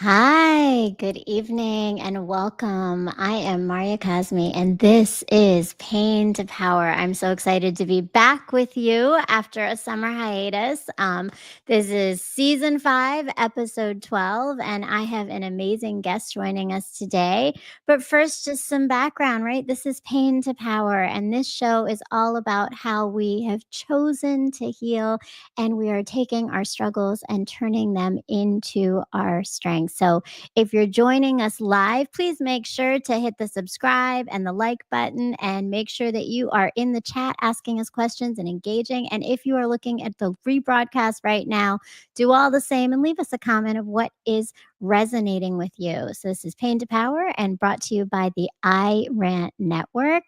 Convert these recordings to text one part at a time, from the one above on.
Hi, good evening and welcome. I am Maria Kazmi and this is Pain to Power. I'm so excited to be back with you after a summer hiatus. This is season 5, episode 12, and I have an amazing guest joining us today. But first, just some background, right? This is Pain to Power, and this show is all about how we have chosen to heal and we are taking our struggles and turning them into our strengths. So, if you're joining us live, please make sure to hit the subscribe and the like button and make sure that you are in the chat asking us questions and engaging. And if you are looking at the rebroadcast right now, do all the same and leave us a comment of what is resonating with you. So, this is Pain to Power and brought to you by the I Rant Network.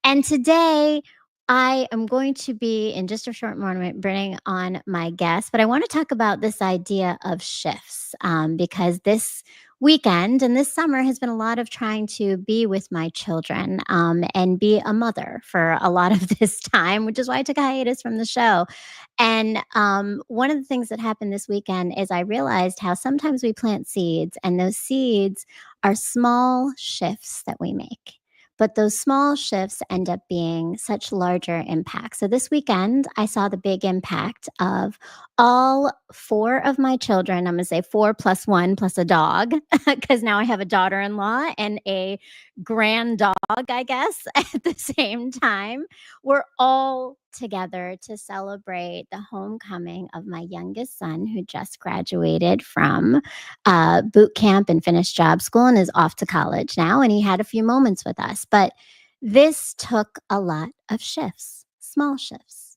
And today, I am going to be, in just a short moment, bringing on my guest, but I want to talk about this idea of shifts because this weekend and this summer has been a lot of trying to be with my children and be a mother for a lot of this time, which is why I took a hiatus from the show. And one of the things that happened this weekend is I realized how sometimes we plant seeds, and those seeds are small shifts that we make. But those small shifts end up being such larger impacts. So this weekend, I saw the big impact of all 4 of my children. I'm going to say 4 plus 1 plus a dog, because now I have a daughter in law and a grand dog, I guess, at the same time. We're all together to celebrate the homecoming of my youngest son, who just graduated from boot camp and finished job school and is off to college now. And he had a few moments with us. But this took a lot of shifts, small shifts.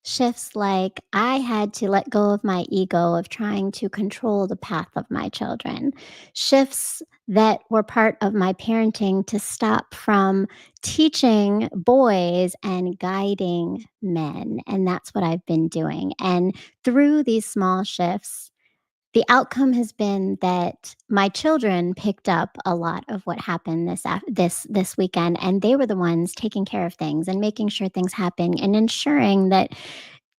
Shifts like I had to let go of my ego of trying to control the path of my children. Shifts that were part of my parenting to stop from teaching boys and guiding men. And that's what I've been doing. And through these small shifts, the outcome has been that my children picked up a lot of what happened this weekend, and they were the ones taking care of things and making sure things happen and ensuring that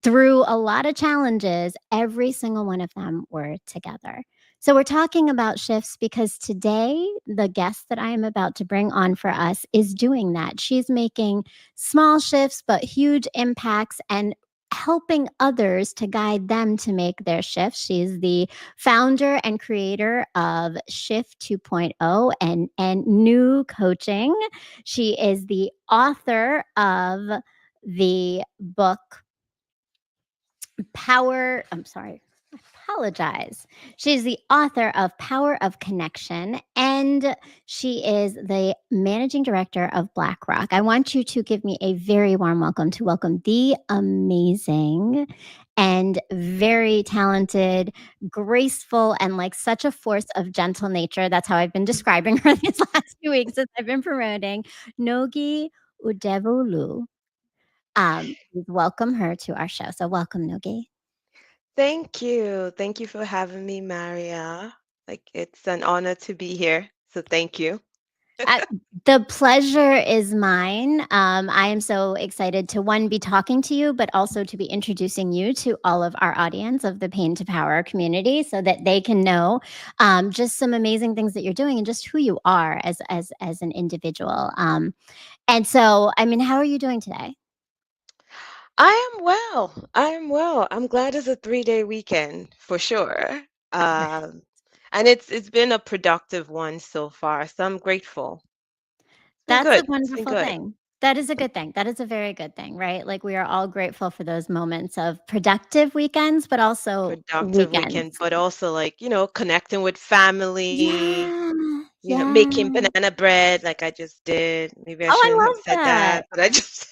through a lot of challenges, every single one of them were together. So we're talking about shifts because today the guest that I am about to bring on for us is doing that. She's making small shifts but huge impacts and helping others to guide them to make their shifts. She's the founder and creator of Shift 2.0 and New Coaching. She is the author of the book Power, I'm sorry, I apologize. She's the author of Power of Connection, and she is the managing director of BlackRock. I want you to give me a very warm welcome to welcome the amazing and very talented, graceful, and like such a force of gentle nature. That's how I've been describing her these last few weeks as I've been promoting Nogie Udevbulu. Please welcome her to our show. So welcome, Nogi. Thank you. Thank you for having me, Maria. Like, it's an honor to be here. So thank you. Uh, the pleasure is mine. I am so excited to one be talking to you, but also to be introducing you to all of our audience of the Pain to Power community, so that they can know just some amazing things that you're doing and just who you are as an individual. And so, I mean, how are you doing today? I am well. I am well. I'm glad it's a 3-day weekend for sure. Um, and it's been a productive one so far. So I'm grateful. It's been That's a good. It's been wonderful good. thing. That is a good thing. That is a very good thing, right? Like, we are all grateful for those moments of productive weekends, but also Productive weekend, weekends. but also like, connecting with family, Yeah, making yeah. banana bread like I just did. Maybe I Oh, I shouldn't have love said that. that, but I just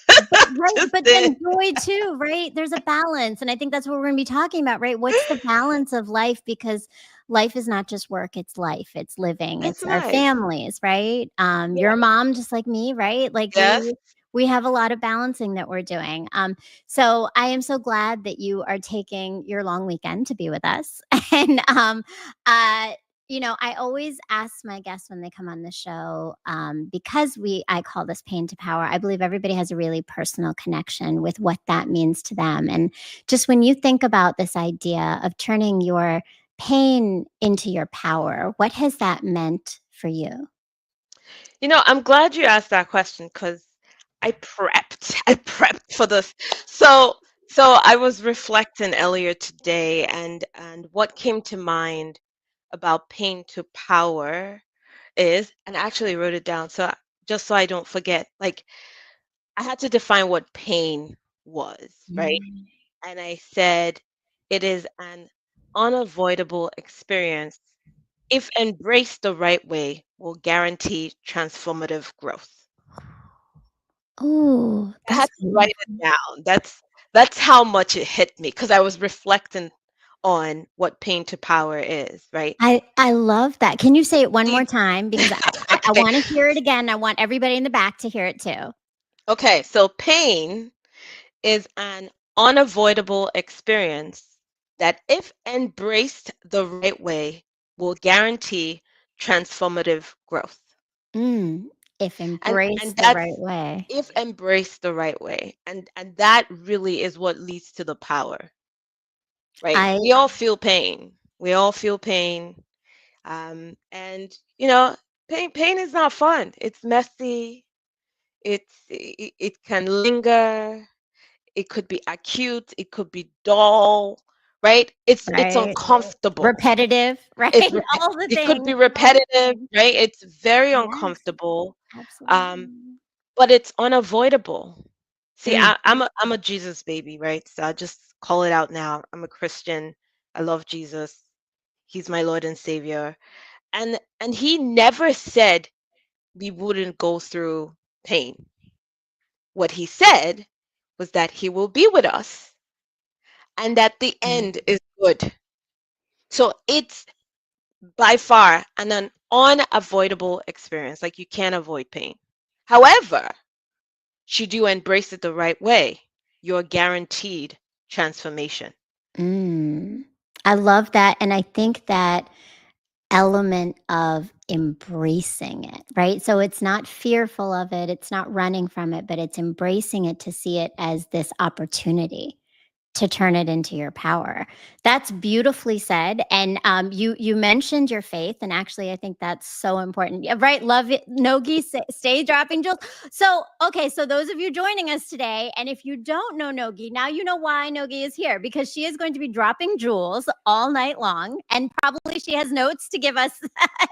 Right, just but did. then joy too, right? There's a balance, and I think that's what we're gonna be talking about, right? What's the balance of life? Because life is not just work, it's life, it's living, It's it's our life. families, right? You're a Yeah. mom just like me, right? Like, Yes. we have a lot of balancing that we're doing. So I am so glad that you are taking your long weekend to be with us. And uh I always ask my guests when they come on the show, because I call this Pain to Power. I believe everybody has a really personal connection with what that means to them. And just when you think about this idea of turning your pain into your power. What has that meant for you? I'm glad you asked that question because I prepped. I prepped for this. So, so I was reflecting earlier today, and what came to mind about pain to power is, and I actually wrote it down so just so I don't forget. Like I had to define what pain was, right? Mm. And I said it is an unavoidable experience if embraced the right way, will guarantee transformative growth. Oh, I had that's to write it beautiful. down. That's how much it hit me because I was reflecting on what pain to power is, right? I love that. Can you say it one more See, time? Because I okay, want to hear it again. I want everybody in the back to hear it too. okay. So pain is an unavoidable experience that, if embraced the right way, will guarantee transformative growth. Mm, if And embraced the right that's way. if embraced the right way. And that really is what leads to the power, right? I We all feel pain. We all feel pain. And pain is not fun. It's messy. It can linger. It could be acute. It could be dull, right? It's right. uncomfortable. Repetitive, right? It's All the it could things, be all the repetitive, things. right? It's very Yes, uncomfortable. Um, absolutely. but it's unavoidable. See, Mm, I'm a Jesus baby, right? So I just call it out now. I'm a Christian. I love Jesus. He's my Lord and Savior. And he never said we wouldn't go through pain. What he said was that he will be with us and that the mm, end is good. So it's by far an unavoidable experience. Like you can't avoid pain. However, should you embrace it the right way, you're guaranteed transformation. mm. I love that. And I think that element of embracing it, right? So it's not fearful of it, it's not running from it, but it's embracing it to see it as this opportunity to turn it into your power. That's beautifully said. And you mentioned your faith, and actually, I think that's so important. Yeah, right? Love it, Nogi. Stay dropping jewels. So, okay, so those of you joining us today, and if you don't know Nogi, now you know why Nogi is here because she is going to be dropping jewels all night long, and probably she has notes to give us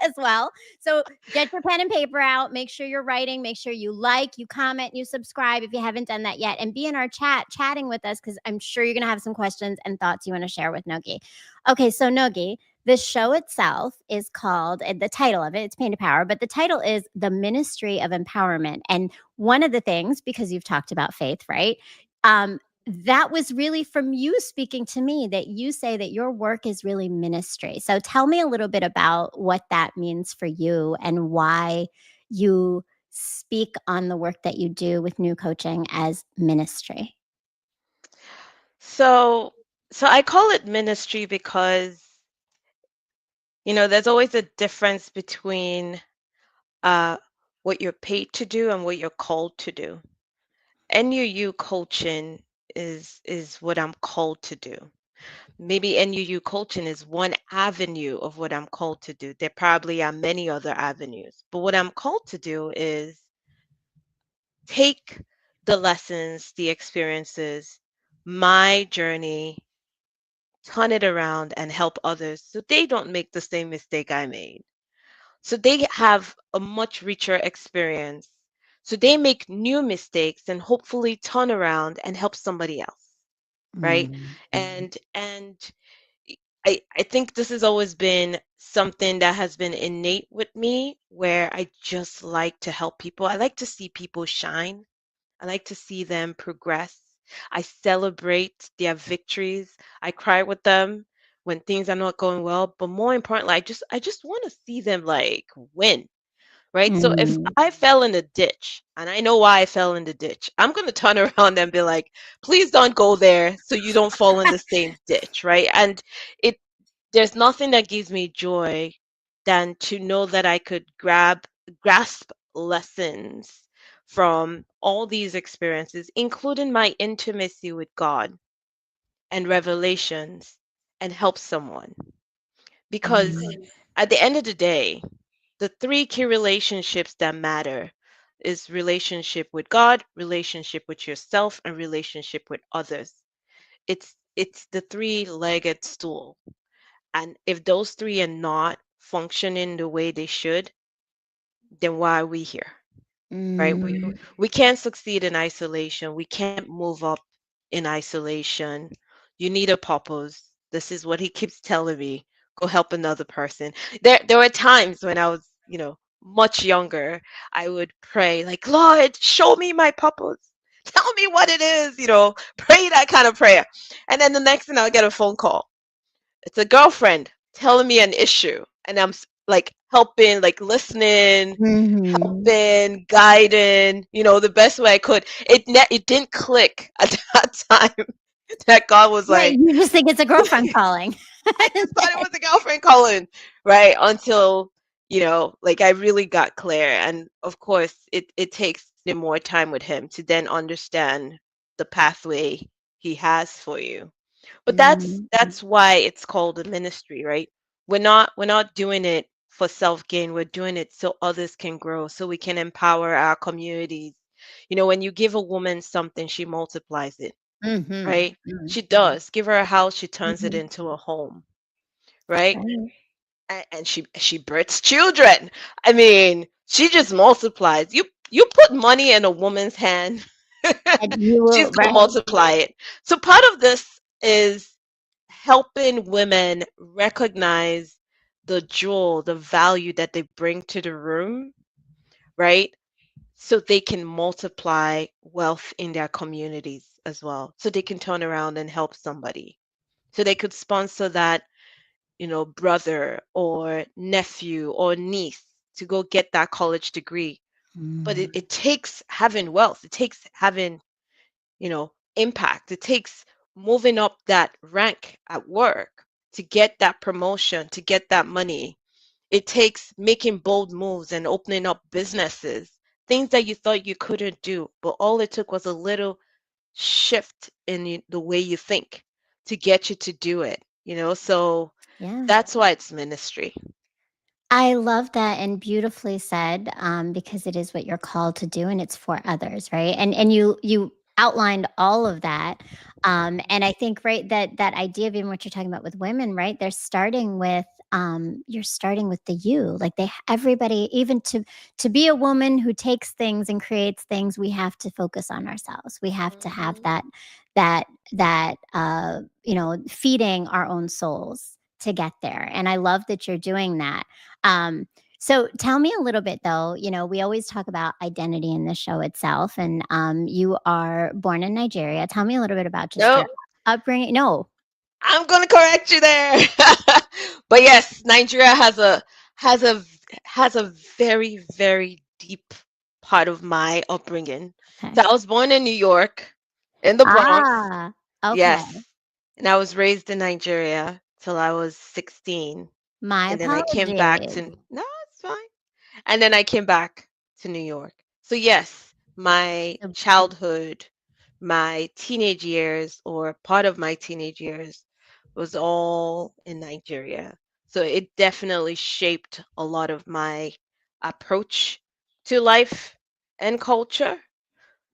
as well. So get your pen and paper out. Make sure you're writing. Make sure you like, you comment, you subscribe if you haven't done that yet, and be in our chat chatting with us because I'm sure you're going to have some questions and thoughts you want to share with Nogi. Okay, so Nogi, the show itself is called, the title of it, it's Pain to Power, but the title is The Ministry of Empowerment. And one of the things, because you've talked about faith, right? That was really from you speaking to me that you say that your work is really ministry. So tell me a little bit about what that means for you and why you speak on the work that you do with new coaching as ministry. So so I call it ministry because there's always a difference between uh what you're paid to do and what you're called to do. NUU coaching is what I'm called to do. Maybe NUU coaching is one avenue of what I'm called to do. There probably are many other avenues, but what I'm called to do is take the lessons, the experiences, my journey, turn it around and help others so they don't make the same mistake I made. So they have a much richer experience. So they make new mistakes and hopefully turn around and help somebody else, right? Mm. And I think this has always been something that has been innate with me where I just like to help people. I like to see people shine. I like to see them progress. I celebrate their victories. I cry with them when things are not going well, but more importantly, I just want to see them like win, right? So if Mm. I fell in a ditch and I know why I fell in the ditch, I'm going to turn around and be like, please don't go there so you don't fall in the same ditch, right? And it there's nothing that gives me joy than to know that I could grasp lessons from all these experiences, including my intimacy with God and revelations, and help someone. because Mhm. at the end of the day, the three key relationships that matter is relationship with God, relationship with yourself, and relationship with others. It's the three-legged stool. And if those three are not functioning the way they should, then why are we here? Right? Mm. We can't succeed in isolation. We can't move up in isolation. You need a purpose. This is what he keeps telling me. Go help another person. There were times when I was, much younger, I would pray like, Lord, show me my purpose. Tell me what it is, pray that kind of prayer. And then the next thing I'll get a phone call. It's a girlfriend telling me an issue, and I'm like helping, like listening, Mhm. helping, guiding, the best way I could. It didn't click at that time that God was Right, like, you just think it's a girlfriend calling. I just thought it was a girlfriend calling, right? Until, like I really got clear. And of course, it takes more time with him to then understand the pathway he has for you. But that's Mhm. that's why it's called a ministry, right? We're not doing it for self-gain. We're doing it so others can grow, so we can empower our communities. When you give a woman something, she multiplies it, Mhm. right? Mhm. She does. Give her a house, she turns it Mhm. into a home, right? Right. And she births children. I mean, she just multiplies. You put money in a woman's hand, And you she's will gonna right. multiply it. So part of this is helping women recognize the jewel, the value that they bring to the room, right? So they can multiply wealth in their communities as well. So they can turn around and help somebody. So they could sponsor that, brother or nephew or niece to go get that college degree. But it, Mm. it takes having wealth, it takes having, impact, it takes moving up that rank at work to get that promotion, to get that money. It takes making bold moves and opening up businesses, things that you thought you couldn't do, but all it took was a little shift in the way you think to get you to do it. So Yeah. that's why it's ministry. I love that and beautifully said, because it is what you're called to do and it's for others, right? And you outlined all of that. And I think right that idea of even what you're talking about with women, right? They're starting with you're starting with the you. Like everybody, even to be a woman who takes things and creates things, we have to focus on ourselves. We have to have Mhm. that feeding our own souls to get there. And I love that you're doing that. um, so tell me a little bit though, we always talk about identity in the show itself, and you are born in Nigeria. Tell me a little bit about just your Nope. upbringing. No. I'm gonna correct you there. But yes, Nigeria has a has a very, very deep part of my upbringing. Okay. So I was born in New York, in the Bronx. Ah, okay. Yes. And I was raised in Nigeria till I was 16. My And then I came back apologies. to, no, it's fine. And then I came back to New York. So yes, my So- childhood, my teenage years, or part of my teenage years, was all in Nigeria. So it definitely shaped a lot of my approach to life and culture.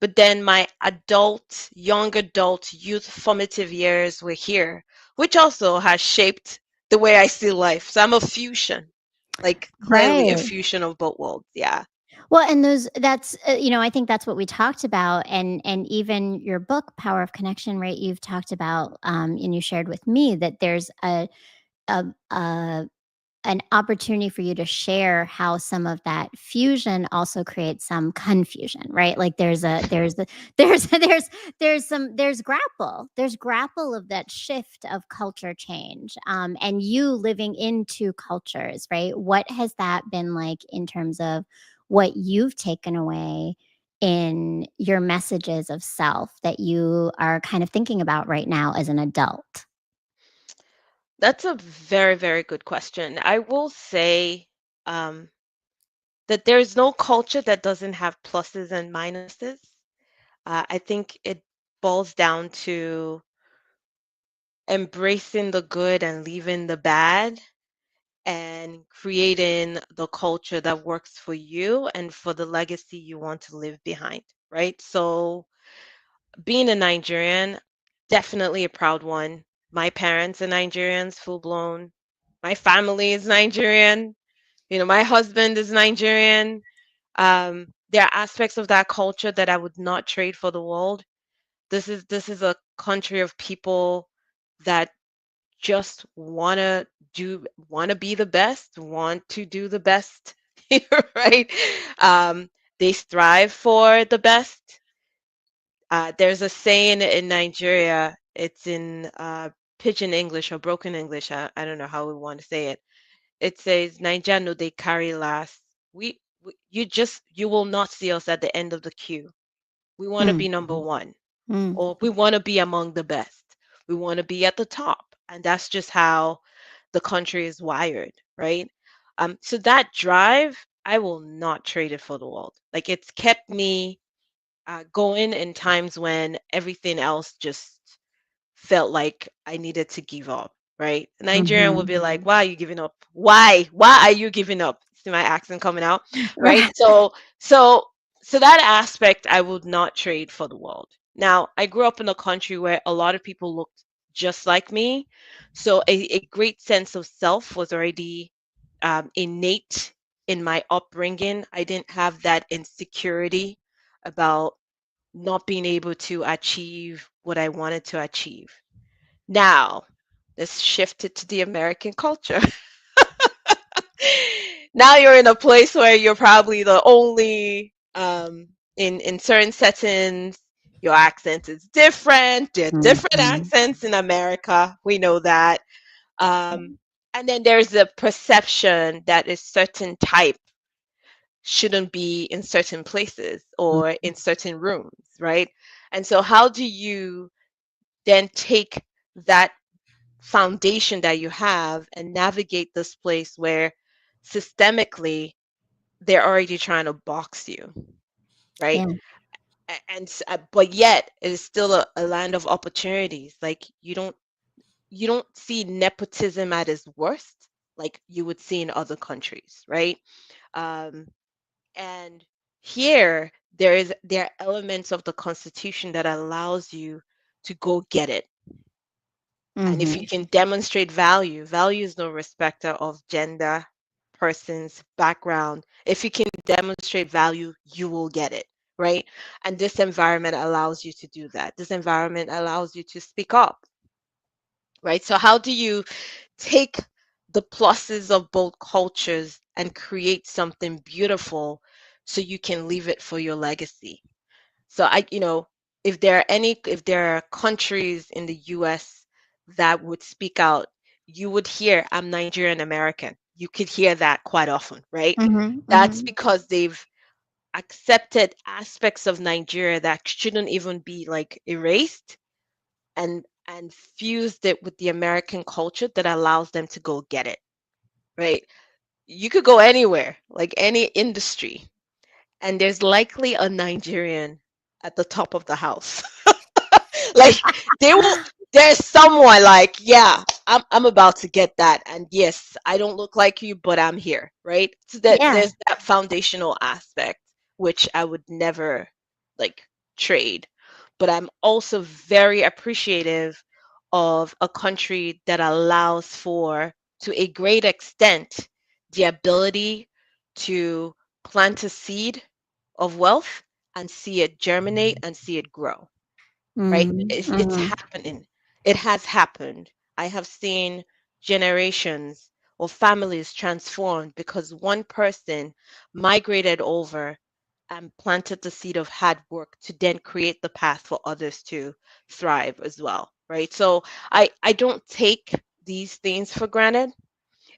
But then my adult, young adult, youth formative years were here, which also has shaped the way I see life. So I'm a fusion, like clearly a Right. fusion of both worlds. Yeah. Well, and that's I think that's what we talked about, and even your book, Power of Connection, right? You've talked about, and you shared with me that there's a, a an opportunity for you to share how some of that fusion also creates some confusion, right? Like there's grapple of that shift of culture change, and you living into cultures, right? What has that been like in terms of what you've taken away in your messages of self that you are kind of thinking about right now as an adult? That's a very, very good question. I will say um, that there's no culture that doesn't have pluses and minuses. I think it boils down to embracing the good and leaving the bad. and creating the culture that works for you and for the legacy you want to leave behind, right? So, being a Nigerian, definitely a proud one. My parents are Nigerians, full blown. My family is Nigerian. My husband is Nigerian. There are aspects of that culture that I would not trade for the world. This is a country of people that just want to be the best, want to do the best, right? Um, they strive for the best. There's a saying in Nigeria. It's in pidgin English or broken English. I don't know how we want to say it. It says, "Naija no they carry last. You will not see us at the end of the queue. We want to Mm, be number one, mm, or we want to be among the best. We want to be at the top." And that's just how the country is wired, right? So that drive, I will not trade it for the world. Like, it's kept me going in times when everything else just felt like I needed to give up, right? A Nigerian would mhm. be like, "Why are you giving up? Why? Why are you giving up?" See my accent coming out, right? Right. So, so that aspect I would not trade for the world. Now, I grew up in a country where a lot of people looked just like me, so a great sense of self was already innate in my upbringing. I didn't have that insecurity about not being able to achieve what I wanted to achieve. Now, let's shift it to the American culture. Now you're in a place where you're probably the only in certain settings, your accent is different. There are different Mhm. accents in America. We know that. Um, and then there's a perception that a certain type shouldn't be in certain places or in certain rooms, right? And so how do you then take that foundation that you have and navigate this place where systemically they're already trying to box you, right? Yeah. But yet it is still a land of opportunities. Like, you don't see nepotism at its worst like you would see in other countries, right? Um, and here there are elements of the Constitution that allows you to go get it. And if you Mhm. can demonstrate value, value is no respecter of gender, person's background. If you can demonstrate value, you will get it, right? And this environment allows you to do that. This environment allows you to speak up, right? So, how do you take the pluses of both cultures and create something beautiful so you can leave it for your legacy? So if there are countries in the US that would speak out, you would hear, "I'm Nigerian American." You could hear that quite often, right? Mhm. That's Mhm. because they've accepted aspects of Nigeria that shouldn't even be like erased and fused it with the American culture that allows them to go get it, right? You could go anywhere, like any industry, and there's likely a Nigerian at the top of the house. Like, there's someone like, "Yeah, I'm about to get that. And yes, I don't look like you, but I'm here," right? So that Yeah. there's that foundational aspect which I would never like trade. But I'm also very appreciative of a country that allows for, to a great extent, the ability to plant a seed of wealth and see it germinate and see it grow, right? Mhm. It's Mhm. happening. It has happened. I have seen generations or families transformed because one person migrated over and planted the seed of hard work to then create the path for others to thrive as well, right? So I don't take these things for granted.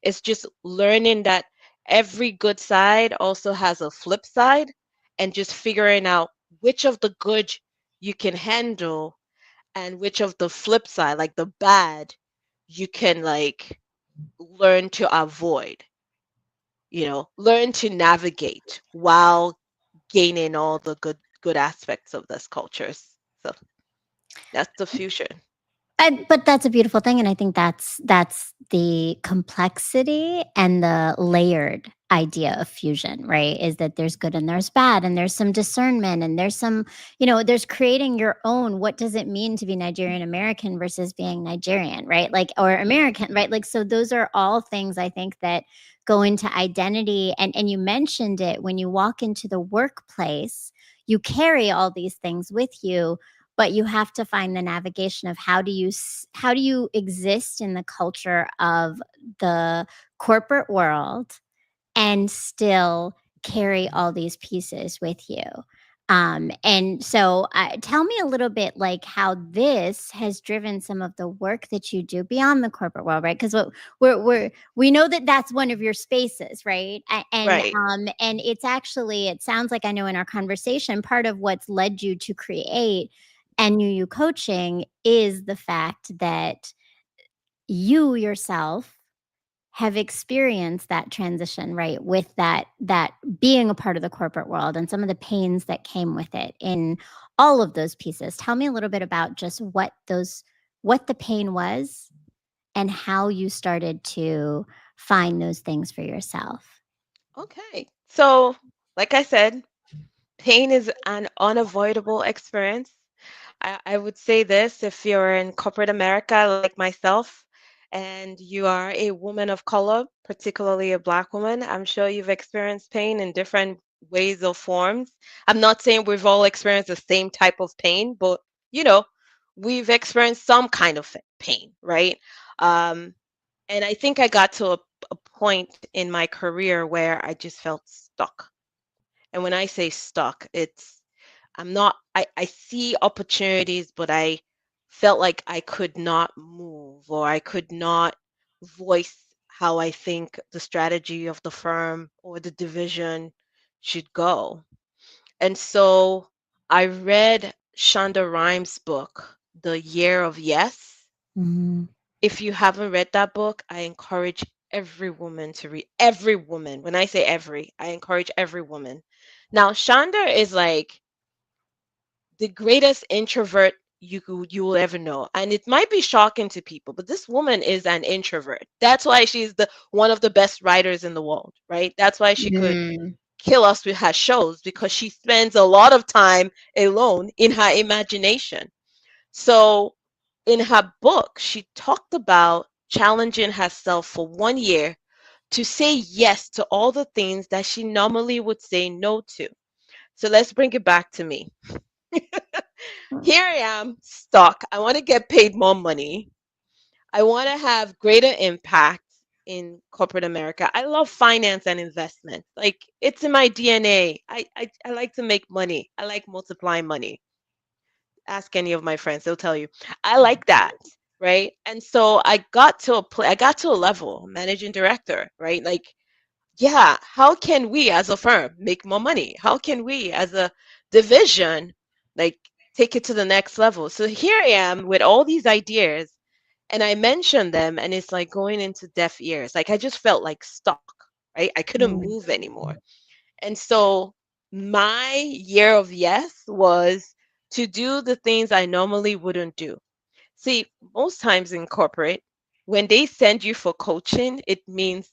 It's just learning that every good side also has a flip side, and just figuring out which of the good you can handle and which of the flip side, like the bad, you can like learn to avoid, learn to navigate while gaining all the good aspects of this cultures. So that's the fusion. But that's a beautiful thing, and I think that's the complexity and the layered idea of fusion, right? Is that there's good and there's bad, and there's some discernment, and there's some, there's creating your own. What does it mean to be Nigerian American versus being Nigerian, right? Like, or American, right? Like, so those are all things I think that go into identity, and you mentioned it when you walk into the workplace, you carry all these things with you, but you have to find the navigation of how do you exist in the culture of the corporate world and still carry all these pieces with you. And so, tell me a little bit like how this has driven some of the work that you do beyond the corporate world, right? Because we know that that's one of your spaces, right? Right. And it's actually, it sounds like, I know in our conversation, part of what's led you to create and you coaching is the fact that you yourself have experienced that transition, right? With that being a part of the corporate world and some of the pains that came with it in all of those pieces. Tell me a little bit about just what the pain was and how you started to find those things for yourself. Okay. So, like I said, pain is an unavoidable experience. I would say this if you're in corporate America like myself and you are a woman of color, particularly a Black woman, I'm sure you've experienced pain in different ways or forms. I'm not saying we've all experienced the same type of pain, but you know, we've experienced some kind of pain, right? Um, and I think I got to a point in my career where I just felt stuck. And when I say stuck, I see opportunities, but I felt like I could not move or I could not voice how I think the strategy of the firm or the division should go. And so I read Shonda Rhimes' book, The Year of Yes. Mm. If you haven't read that book, I encourage every woman to read every woman. When I say every, I encourage every woman. Now, Shonda is like the greatest introvert you will ever know. And it might be shocking to people, but this woman is an introvert. That's why she's the one of the best writers in the world, right? That's why she could Mm. kill us with her shows because she spends a lot of time alone in her imagination. So in her book, she talked about challenging herself for 1 year to say yes to all the things that she normally would say no to. So let's bring it back to me. Here I am, stuck. I want to get paid more money. I want to have greater impact in corporate America. I love finance and investment. Like it's in my DNA. I like to make money. I like multiplying money. Ask any of my friends, they'll tell you. I like that, right? And so I got to a level, managing director, right? Like yeah, how can we as a firm make more money? How can we as a division like take it to the next level? So here I am with all these ideas and I mentioned them and it's like going into deaf ears. Like I just felt like stuck, right? I couldn't Mm. move anymore. And so my year of yes was to do the things I normally wouldn't do. See, most times in corporate, when they send you for coaching, it means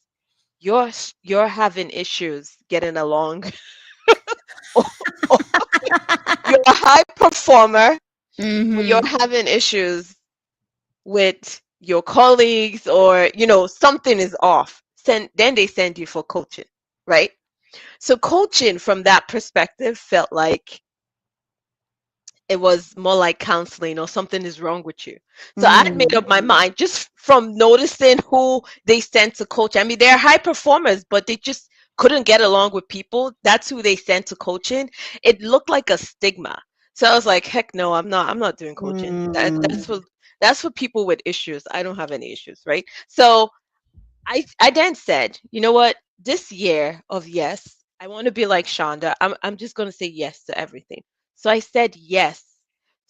you're having issues getting along or, or you're a high performer or you're Mhm. having issues with your colleagues or something is off then they send you for coaching, right? So coaching from that perspective felt like it was more like counseling or something is wrong with you. So I made Mm. up my mind just from noticing who they sent to coach. I mean, they're high performers, but they just couldn't get along with people. That's who they sent to coaching. It looked like a stigma. So I was like, heck no, I'm not doing coaching. Mm. That's for people with issues. I don't have any issues, right? So I then said, you know what? This year of yes, I want to be like Shonda. I'm just gonna say yes to everything. So I said yes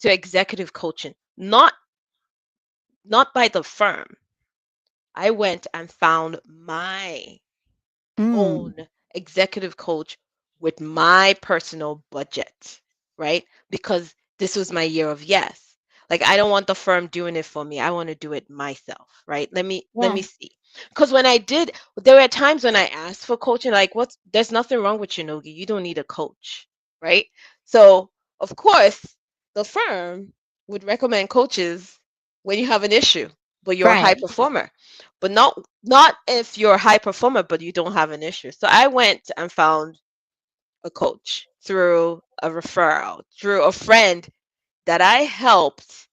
to executive coaching, not by the firm. I went and found my Mm. own executive coach with my personal budget, right? Because this was my year of yes. Like I don't want the firm doing it for me. I want to do it myself, right? Let me Yeah. see. Because when I did, there were times when I asked for coaching, like what's there's nothing wrong with you, Nogi. You don't need a coach, right? So of course, the firm would recommend coaches when you have an issue, but you're a high Right. performer. But not if you're a high performer, but you don't have an issue. So I went and found a coach through a referral, through a friend that I helped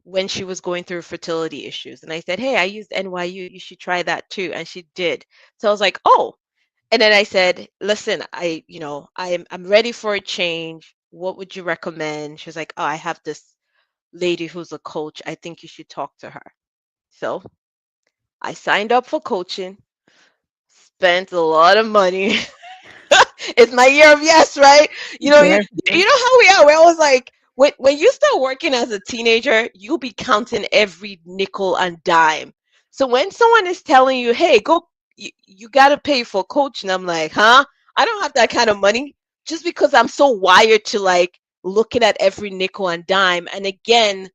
when she was going through fertility issues. And I said, hey, I used NYU. You should try that too. And she did. So I was like, oh. And then I said, listen, I'm ready for a change. What would you recommend? She was like, oh, I have this lady who's a coach. I think you should talk to her. So I signed up for coaching, spent a lot of money. It's my year of yes, right? You know how we are. We're always like, when you start working as a teenager, you'll be counting every nickel and dime. So when someone is telling you, hey, go, you got to pay for coaching, I'm like, huh? I don't have that kind of money just because I'm so wired to like looking at every nickel and dime. And again,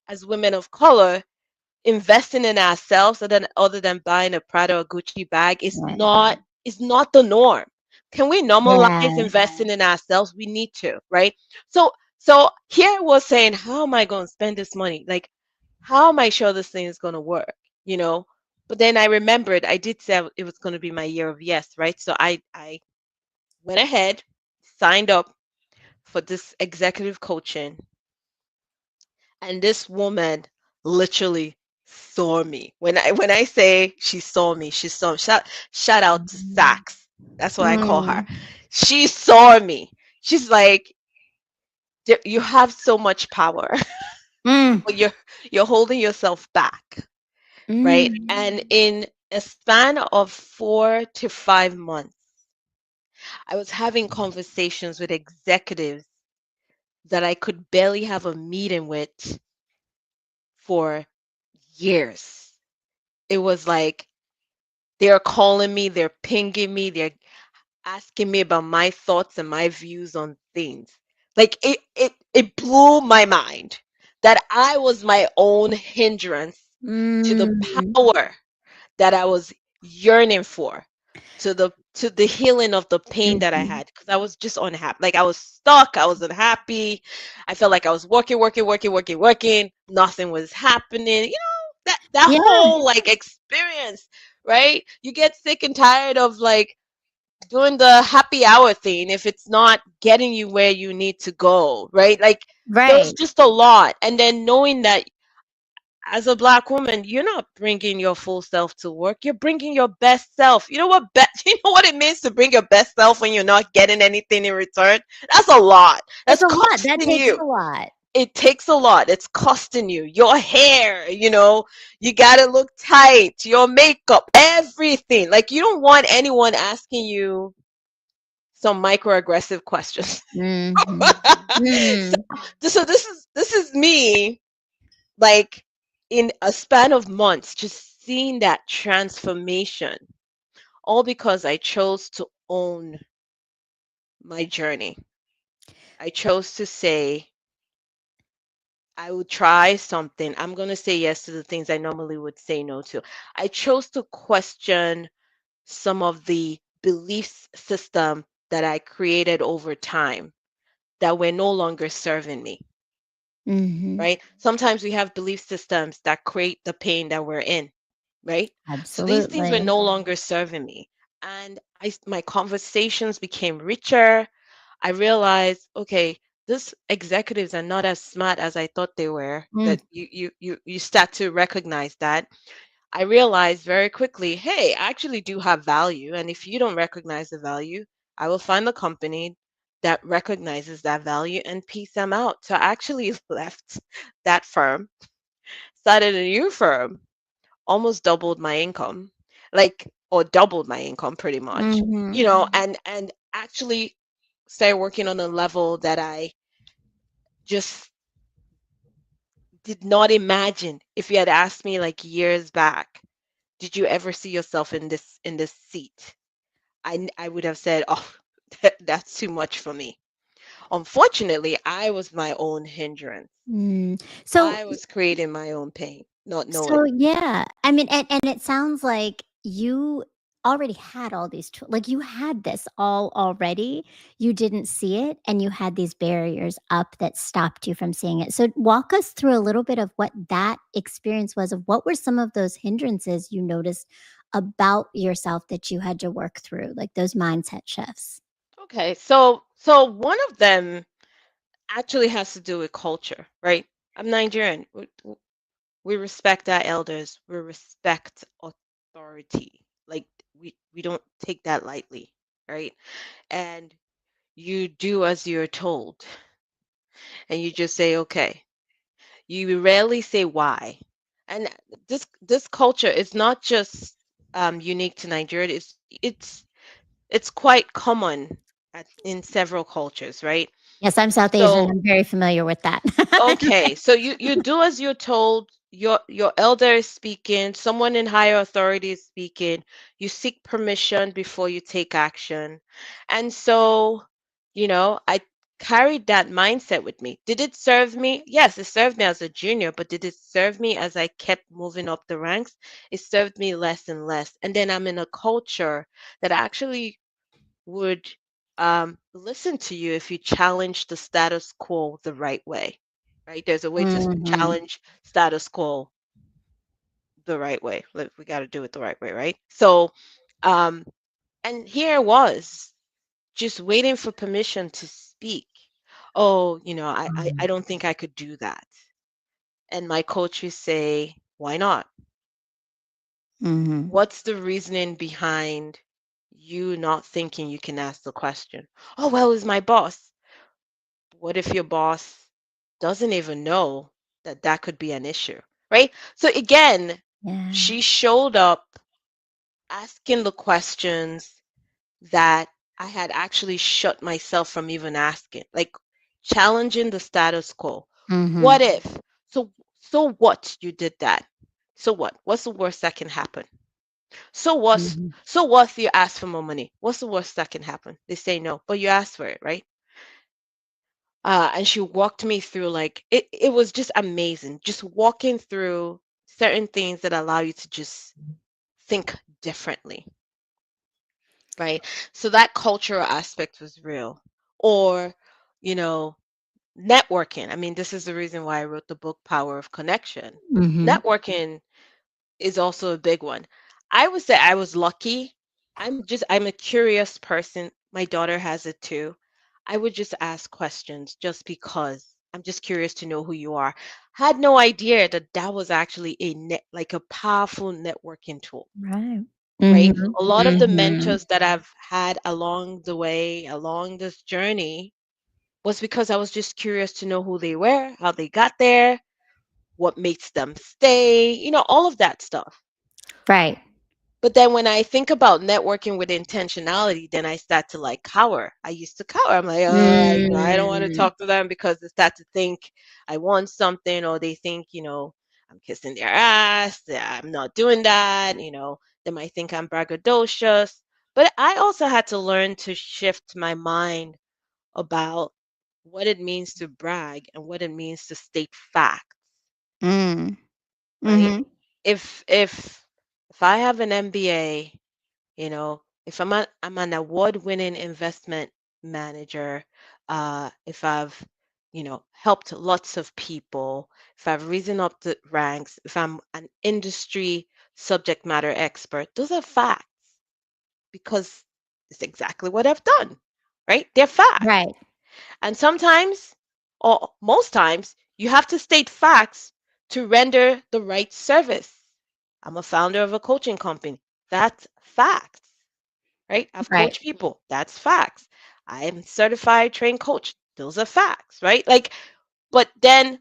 as women of color, investing in ourselves other than buying a Prada or Gucci bag Right. is not the norm. Can we normalize Yes. investing in ourselves? We need to, right? So here I was saying, how am I going to spend this money? Like, how am I sure this thing is going to work? You know? But then I remembered I did say it was going to be my year of yes, right? So I went ahead, signed up for this executive coaching, and this woman literally saw me. When I say she saw me, she saw me. Shout out to Sax. That's what I call her. Mm. She saw me. She's like, You have so much power, Mm. but you're holding yourself back, right?" Mm. And in a span of 4 to 5 months, I was having conversations with executives that I could barely have a meeting with for years. It was like they're calling me, they're pinging me, they're asking me about my thoughts and my views on things. Like it blew my mind that I was my own hindrance to the Mm. power that I was yearning for, to the healing of the pain that I Mhm. had, because I was just unhappy. Like I was stuck, I was unhappy. I felt like I was working, working, working, working, working. Nothing was happening. That Yeah. whole like experience, right? You get sick and tired of like doing the happy hour thing if it's not getting you where you need to go, right? Like there was Right. just a lot. And then knowing that as a black woman, you're not bringing your full self to work. You're bringing your best self. You know what? You know what it means to bring your best self when you're not getting anything in return. That's a lot. It's That's a lot. That costing takes you. a lot. It takes a lot. It's costing you. Your hair, you gotta look tight. Your makeup, everything. Like you don't want anyone asking you some microaggressive questions. Mhm. so, Mm. so this is me like in a span of months, just seeing that transformation, all because I chose to own my journey. I chose to say, I would try something. I'm going to say yes to the things I normally would say no to. I chose to question some of the belief system that I created over time that were no longer serving me, Mhm. right? Sometimes we have belief systems that create the pain that we're in, right? So these things were Absolutely. no longer serving me. And my conversations became richer. I realized, okay, these executives are not as smart as I thought they were. Mm. That you start to recognize that. I realized very quickly, hey, I actually do have value. And if you don't recognize the value, I will find the company that recognizes that value and piece them out. So I actually left that firm, started a new firm, almost doubled my income, like, or doubled my income pretty much, Mhm. and actually started working on a level that I just did not imagine. If you had asked me like years back, did you ever see yourself in this seat? I would have said, oh, that's too much for me. Unfortunately, I was my own hindrance. Mm. So I was creating my own pain, not So, knowing. yeah, I mean, and it sounds like you already had all these tools. Like, you had this all already, you didn't see it, and you had these barriers up that stopped you from seeing it. So, walk us through a little bit of what that experience was, of what were some of those hindrances you noticed about yourself that you had to work through, like those mindset shifts? Okay, so one of them actually has to do with culture, right? I'm Nigerian. We respect our elders. We respect authority. Like we don't take that lightly, right? And you do as you're told, and you just say okay. You rarely say why. And this culture is not just unique to Nigeria. It's quite common in several cultures, right? Yes, I'm South Asian, So I'm very familiar with that. okay, so you do as you're told. Your elder is speaking, someone in higher authority is speaking. You seek permission before you take action. And so, I carried that mindset with me. Did it serve me? Yes, it served me as a junior, but did it serve me as I kept moving up the ranks? It served me less and less. And then I'm in a culture that actually would listen to you if you challenge the status quo the right way, right? There's a way to Mhm. challenge status quo the right way. Like, we got to do it the right way, right? So, um, and here I was just waiting for permission to speak. Oh, I Mm. don't think I could do that. And my coach would say, why not? Mhm. What's the reasoning behind you not thinking you can ask the question? Oh, well, it's my boss. What if your boss doesn't even know that that could be an issue, right? So again, Yeah. she showed up asking the questions that I had actually shut myself from even asking, like challenging the status quo. What Mhm. if? So so what you did that? So what? What's the worst that can happen? Mhm. So what if you ask for more money? What's the worst that can happen? They say no, but you asked for it, right? And she walked me through, like, it was just amazing, just walking through certain things that allow you to just think differently, right? So that cultural aspect was real. Or, you know, networking. I mean, this is the reason why I wrote the book Power of Connection. Mhm. Networking is also a big one. I would say I was lucky. I'm a curious person. My daughter has it too. I would just ask questions just because I'm just curious to know who you are. Had no idea that that was actually like a powerful networking tool, Right. right? Mhm. A lot of the Mhm. mentors that I've had along the way, along this journey, was because I was just curious to know who they were, how they got there, what makes them stay, all of that stuff. Right. But then when I think about networking with intentionality, then I start to like cower. I used to cower. I'm like, I don't want to Mm. talk to them because they start to think I want something, or they think, I'm kissing their ass. I'm not doing that. They might think I'm braggadocious. But I also had to learn to shift my mind about what it means to brag and what it means to state facts, Mm. right? Mhm. If I have an MBA, if I'm an award-winning investment manager, if I've, helped lots of people, if I've risen up the ranks, if I'm an industry subject matter expert, those are facts because it's exactly what I've done, right? They're facts. Right. And sometimes, or most times, you have to state facts to render the right service. I'm a founder of a coaching company. That's facts, right? I've Right. coached people. That's facts. I am certified trained coach. Those are facts, right? Like, but then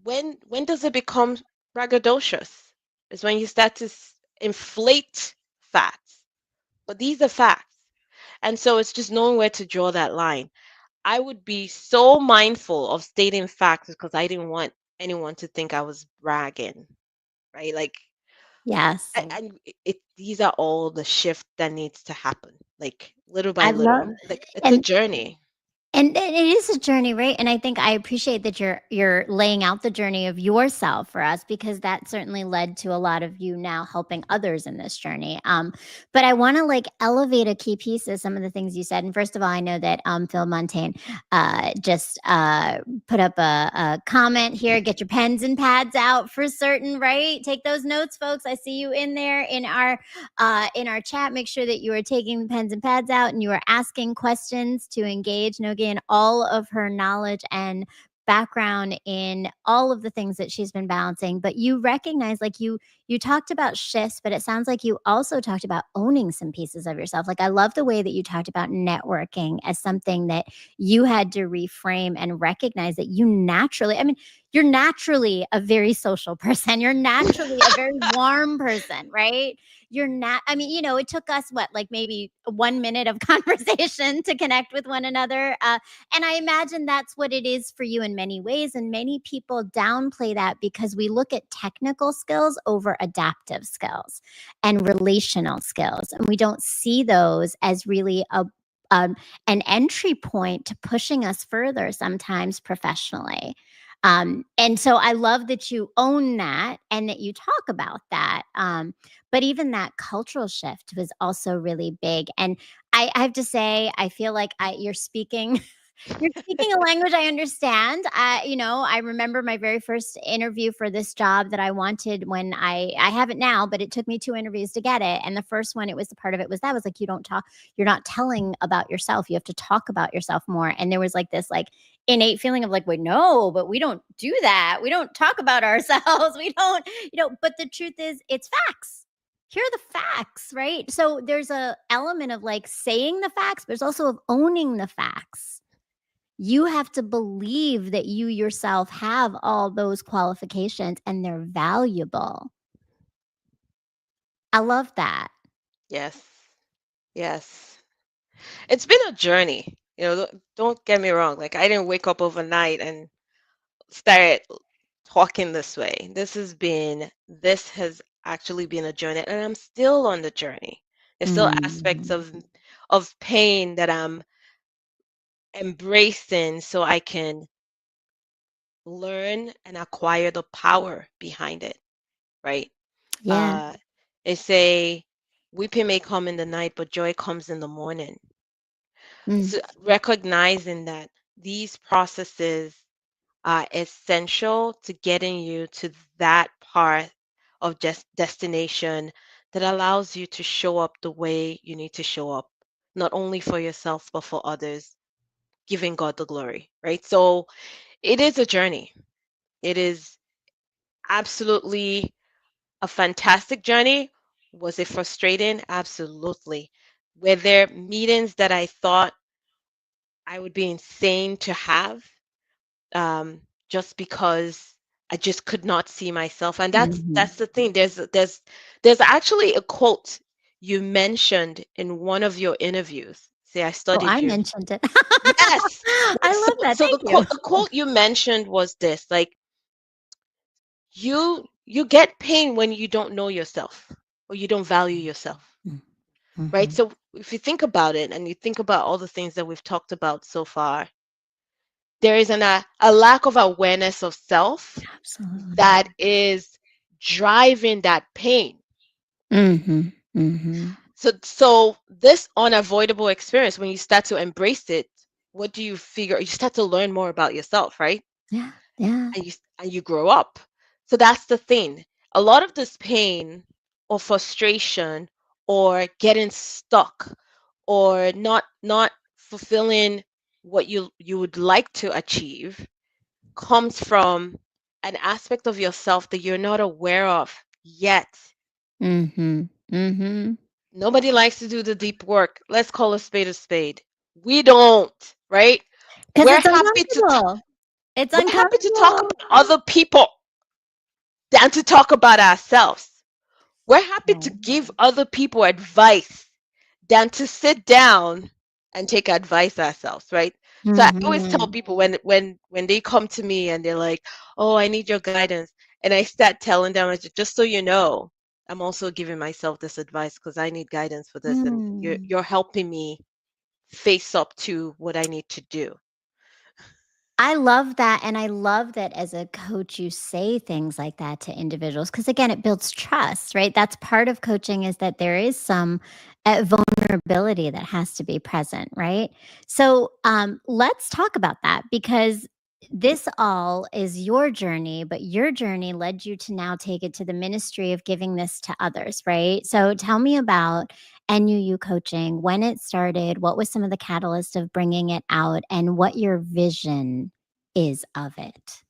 when does it become braggadocious? Is when you start to inflate facts. But these are facts. And so it's just knowing where to draw that line. I would be so mindful of stating facts because I didn't want anyone to think I was bragging, right? Like, Yes. these are all the shift that needs to happen, like little by I love little. Like, it's a and journey. And it is a journey, right? And I think I appreciate that you're laying out the journey of yourself for us, because that certainly led to a lot of you now helping others in this journey. But I want to like elevate a key piece of some of the things you said. And first of all, I know that Phil Montaigne just put up a comment here. Get your pens and pads out for certain, right? Take those notes, folks. I see you in there in our chat. Make sure that you are taking the pens and pads out and you are asking questions to engage Nogi in all of her knowledge and background in all of the things that she's been balancing. But you recognize, like you talked about shifts, but it sounds like you also talked about owning some pieces of yourself. Like I love the way that you talked about networking as something that you had to reframe and recognize that you naturally, I mean, you're naturally a very social person. You're naturally a very warm person, right? You're not, I mean, it took us what, like maybe 1 minute of conversation to connect with one another. And I imagine that's what it is for you in many ways. And many people downplay that because we look at technical skills over adaptive skills and relational skills. And we don't see those as really um, an entry point to pushing us further sometimes professionally. And so I love that you own that and that you talk about that. But even that cultural shift was also really big. And I have to say, I feel like you're speaking you're speaking a language I understand. I remember my very first interview for this job that I wanted when I have it now, but it took me 2 interviews to get it. And the first one, it was the part of it was that was like, you don't talk, you're not telling about yourself. You have to talk about yourself more. And there was like this like innate feeling of like, wait, no, but we don't do that. We don't talk about ourselves. We don't, but the truth is it's facts. Here are the facts, right? So there's a element of like saying the facts, but there's also of owning the facts. You have to believe that you yourself have all those qualifications and they're valuable. I love that. Yes, yes. It's been a journey. Don't get me wrong. Like I didn't wake up overnight and start talking this way. This has actually been a journey, and I'm still on the journey. There's still aspects Mhm. of pain that I'm embracing so I can learn and acquire the power behind it, right? Yeah. Uh, they say weeping may come in the night, but joy comes in the morning. Mm. So recognizing that these processes are essential to getting you to that part of just destination that allows you to show up the way you need to show up, not only for yourself, but for others, giving God the glory, right? So it is a journey. It is absolutely a fantastic journey. Was it frustrating? Absolutely. Were there meetings that I thought I would be insane to have, just because I just could not see myself? And that's Mhm. the thing. There's actually a quote you mentioned in one of your interviews. See, I Oh, studied I you. mentioned it. Yes. I Like so love that. so Thank you. the quote you mentioned was this, like you get pain when you don't know yourself or you don't value yourself, Mm, right? mhm. So if you think about it and you think about all the things that we've talked about so far, there is a lack of awareness of self Absolutely. that is driving that pain. Mhm. Mhm. So this unavoidable experience, when you start to embrace it, what do you figure? You start to learn more about yourself, right? Yeah. Yeah. And you grow up. So that's the thing. A lot of this pain or frustration or getting stuck or not fulfilling what you would like to achieve comes from an aspect of yourself that you're not aware of yet. Mhm. Mhm. Nobody likes to do the deep work. Let's call a spade a spade. We don't, right? Because We're it's happy to talk, uncomfortable. It's we're happy to talk uncomfortable. about other people than to talk about ourselves. We're happy to Right. give other people advice than to sit down and take advice ourselves, right? So I always tell Mhm. people when they come to me and they're like, "Oh, I need your guidance," and I start telling them, "Just so you know, I'm also giving myself this advice because I need guidance for this, and you're Mm. you're helping me face up to what I need to do. I love that, and I love that as a coach, you say things like that to individuals because, again, it builds trust, right? That's part of coaching is that there is some vulnerability that has to be present, right? So let's talk about that because this all is your journey, but your journey led you to now take it to the ministry of giving this to others, right? So tell me about NUU coaching, when it started, what was some of the catalyst of bringing it out, and what your vision is of it.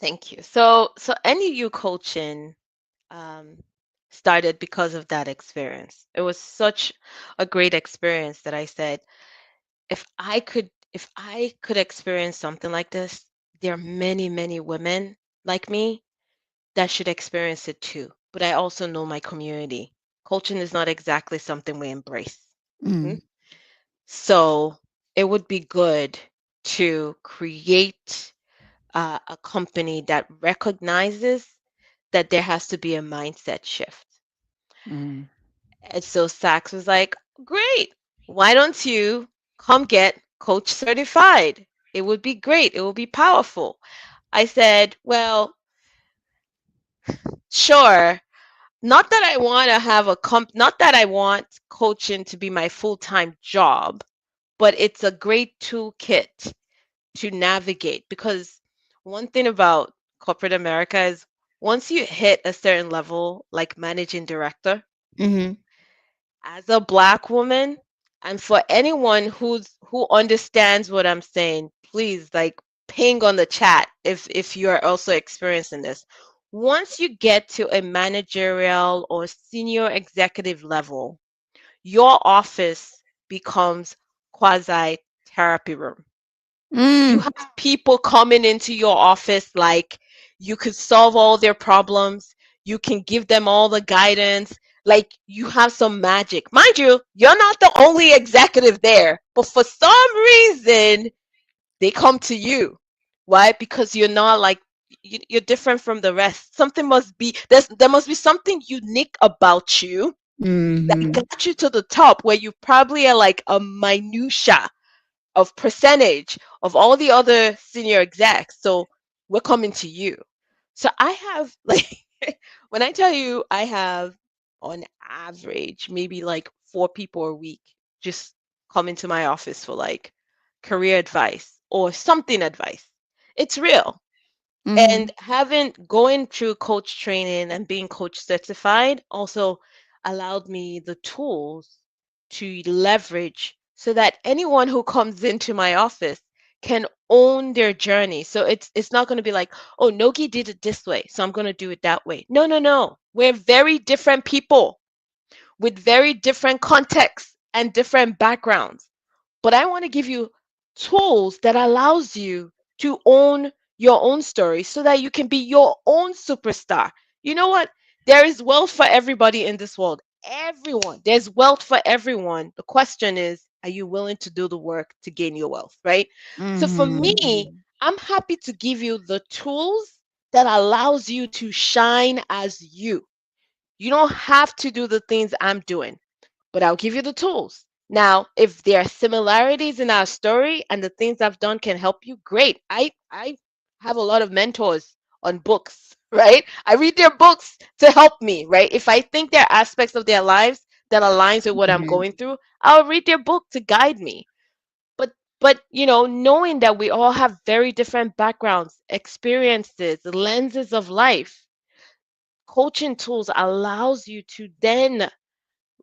Thank you. So NUU coaching um, started because of that experience. It was such a great experience that I said, if I could experience something like this, there are many, many women like me that should experience it too. But I also know my community. Coaching is not exactly something we embrace. Mm, Mhm. So it would be good to create a company that recognizes that there has to be a mindset shift. mm, And so Sachs was like, great, why don't you come get coach certified? It would be great. It would be powerful. I said, well, sure. Not that I want to have not that I want coaching to be my full-time job, but it's a great toolkit to navigate because one thing about corporate America is once you hit a certain level, like managing director, mhm, as a Black woman, and for anyone who understands what I'm saying, please like ping on the chat if you are also experiencing this. Once you get to a managerial or senior executive level, your office becomes quasi therapy room. You mm, have people coming into your office like you could solve all their problems, you can give them all the guidance, like you have some magic. Mind you, you're not the only executive there, but for some reason, they come to you. Why? Because you're not like you're different from the rest. Something must be there must be something unique about you that mhm, got you to the top where you probably are like a minutia of percentage of all the other senior execs. So we're coming to you. So I have like when I tell you I have on average maybe like 4 people a week just come into my office for like career advice or something advice. It's real. And mhm, having going through coach training and being coach certified also allowed me the tools to leverage so that anyone who comes into my office can own their journey. So it's not going to be like, oh, Nogi did it this way, so I'm going to do it that way. No, no, no. We're very different people with very different contexts and different backgrounds, but I want to give you tools that allows you to own your own story so that you can be your own superstar. You know what? There is wealth for everybody in this world. Everyone. There's wealth for everyone. The question is, are you willing to do the work to gain your wealth, right? So for me, mhm, I'm happy to give you the tools that allows you to shine as you. You don't have to do the things I'm doing, but I'll give you the tools. Now, if there are similarities in our story and the things I've done can help you, great. I have a lot of mentors on books, right? I read their books to help me, right? If I think there are aspects of their lives that aligns with what I'm mhm. going through, I'll read their book to guide me. But knowing that we all have very different backgrounds, experiences, lenses of life, coaching tools allows you to then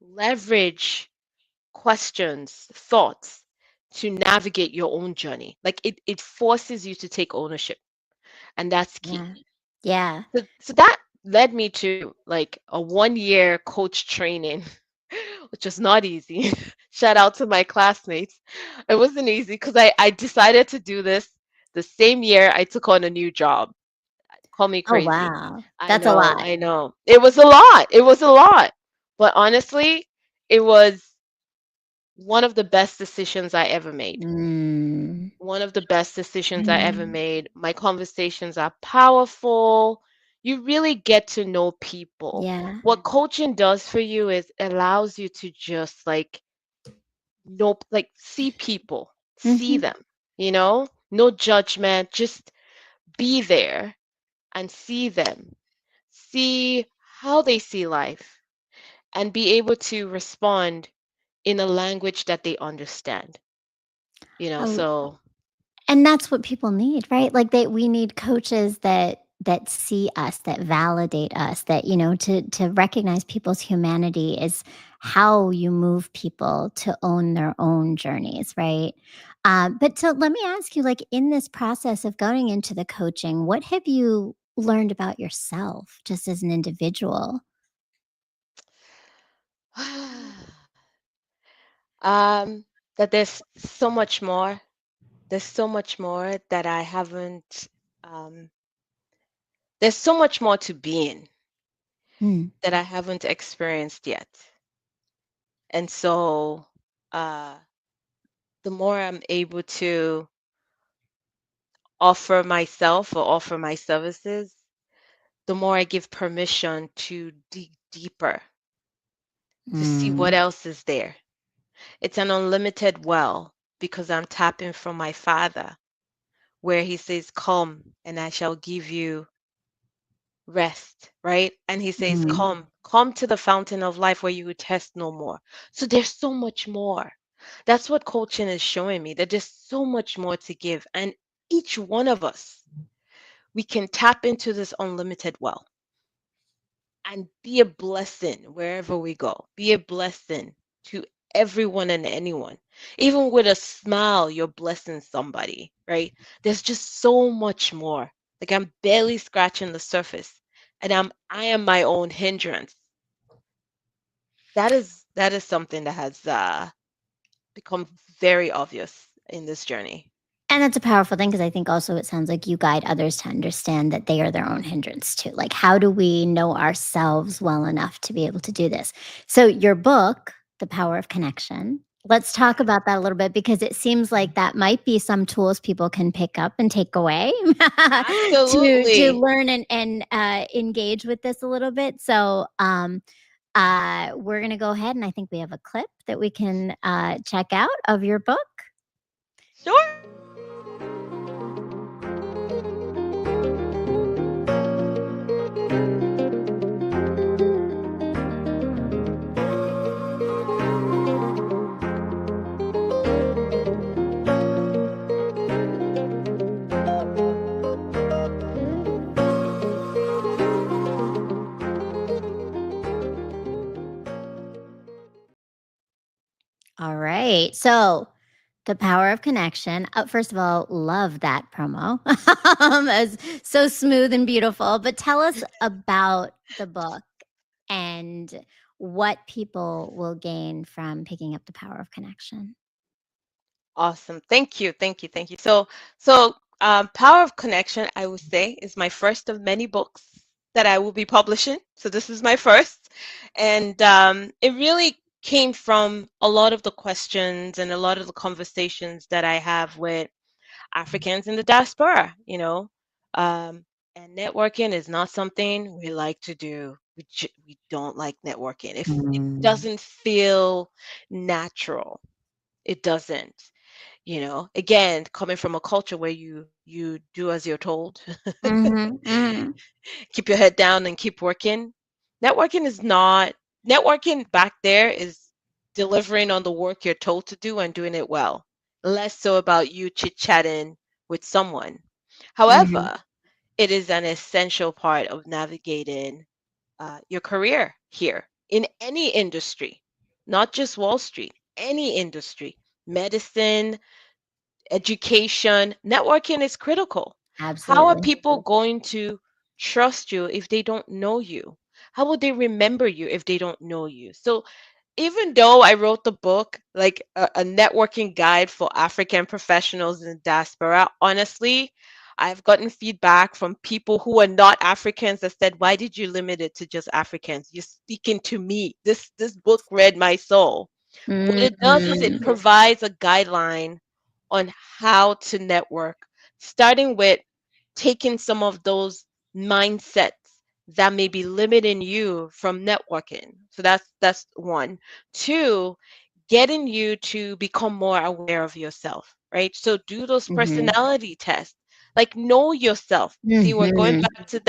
leverage questions, thoughts to navigate your own journey. Like it forces you to take ownership, and that's key. Yeah, yeah. So that led me to like a 1 year coach training, which was not easy. Shout out to my classmates. It wasn't easy because I decided to do this the same year I took on a new job. Call me Oh, crazy. wow. That's a lot. I know. It was a lot. It was a lot. But honestly, it was one of the best decisions I ever made. Mm, One of the best decisions I ever mm, made. My conversations are powerful. You really get to know people. yeah. What coaching does for you is allows you to just like Nope, like see people, see Mhm. them, no judgment, just be there and see them, see how they see life, and be able to respond in a language that they understand, Oh, so and that's what people need, right? Like we need coaches that see us, that validate us, that to recognize people's humanity is how you move people to own their own journeys, right? But so let me ask you, like in this process of going into the coaching, what have you learned about yourself just as an individual? um that there's so much more that I haven't there's so much more to being Mm, that I haven't experienced yet. And so uh, the more I'm able to offer myself or offer my services, the more I give permission to dig deeper, to see what mm, else is there. It's an unlimited well because I'm tapping from my Father, where He says, "Come, and I shall give you rest," right? And He says, mm. come to the fountain of life where you would test no more. So there's so much more. That's what coaching is showing me, that there's so much more to give. And each one of us, we can tap into this unlimited well and be a blessing wherever we go. Be a blessing to everyone and anyone. Even with a smile, you're blessing somebody, right? There's just so much more. Like I'm barely scratching the surface, and I am my own hindrance. That is something that has become very obvious in this journey. And that's a powerful thing because I think also it sounds like you guide others to understand that they are their own hindrance too. Like, how do we know ourselves well enough to be able to do this? So, your book, The Power of Connection, let's talk Yeah, about that a little bit because it seems like that might be some tools people can pick up and take away to absolutely. learn and engage with this a little bit. So, we're going to go ahead and I think we have a clip that we can check out of your book. Sure. All right. So, the power of connection. First of all, love that promo. It's so smooth and beautiful. But tell us about the book and what people will gain from picking up the power of connection. Awesome. Thank you. Thank you. Thank you. So, Power of Connection, I would say, is my first of many books that I will be publishing. So, this is my first. And it really came from a lot of the questions and a lot of the conversations that I have with Africans in the diaspora, Um, and networking is not something we like to do. We don't like networking. If it Mm. doesn't feel natural, it doesn't. Again, coming from a culture where you do as you're told, Mhm, mhm, keep your head down and keep working. Networking is not Networking back there is delivering on the work you're told to do and doing it well. Less so about you chit-chatting with someone. mhm. However, it is an essential part of navigating your career here in any industry, not just Wall Street, any industry, medicine, education. Networking is critical. How are Absolutely. people going to trust you if they don't know you? How will they remember you if they don't know you? So, even though I wrote the book, like a networking guide for African professionals in the diaspora, honestly, I've gotten feedback from people who are not Africans that said, "Why did you limit it to just Africans? You're speaking to me. This book read my soul." What it does is it Mhm, provides a guideline on how to network, starting with taking some of those mindsets that may be limiting you from networking. So that's one. Two, getting you to become more aware of yourself, right? So do those Mhm. personality tests. Like know yourself. See, we're going Mhm. back to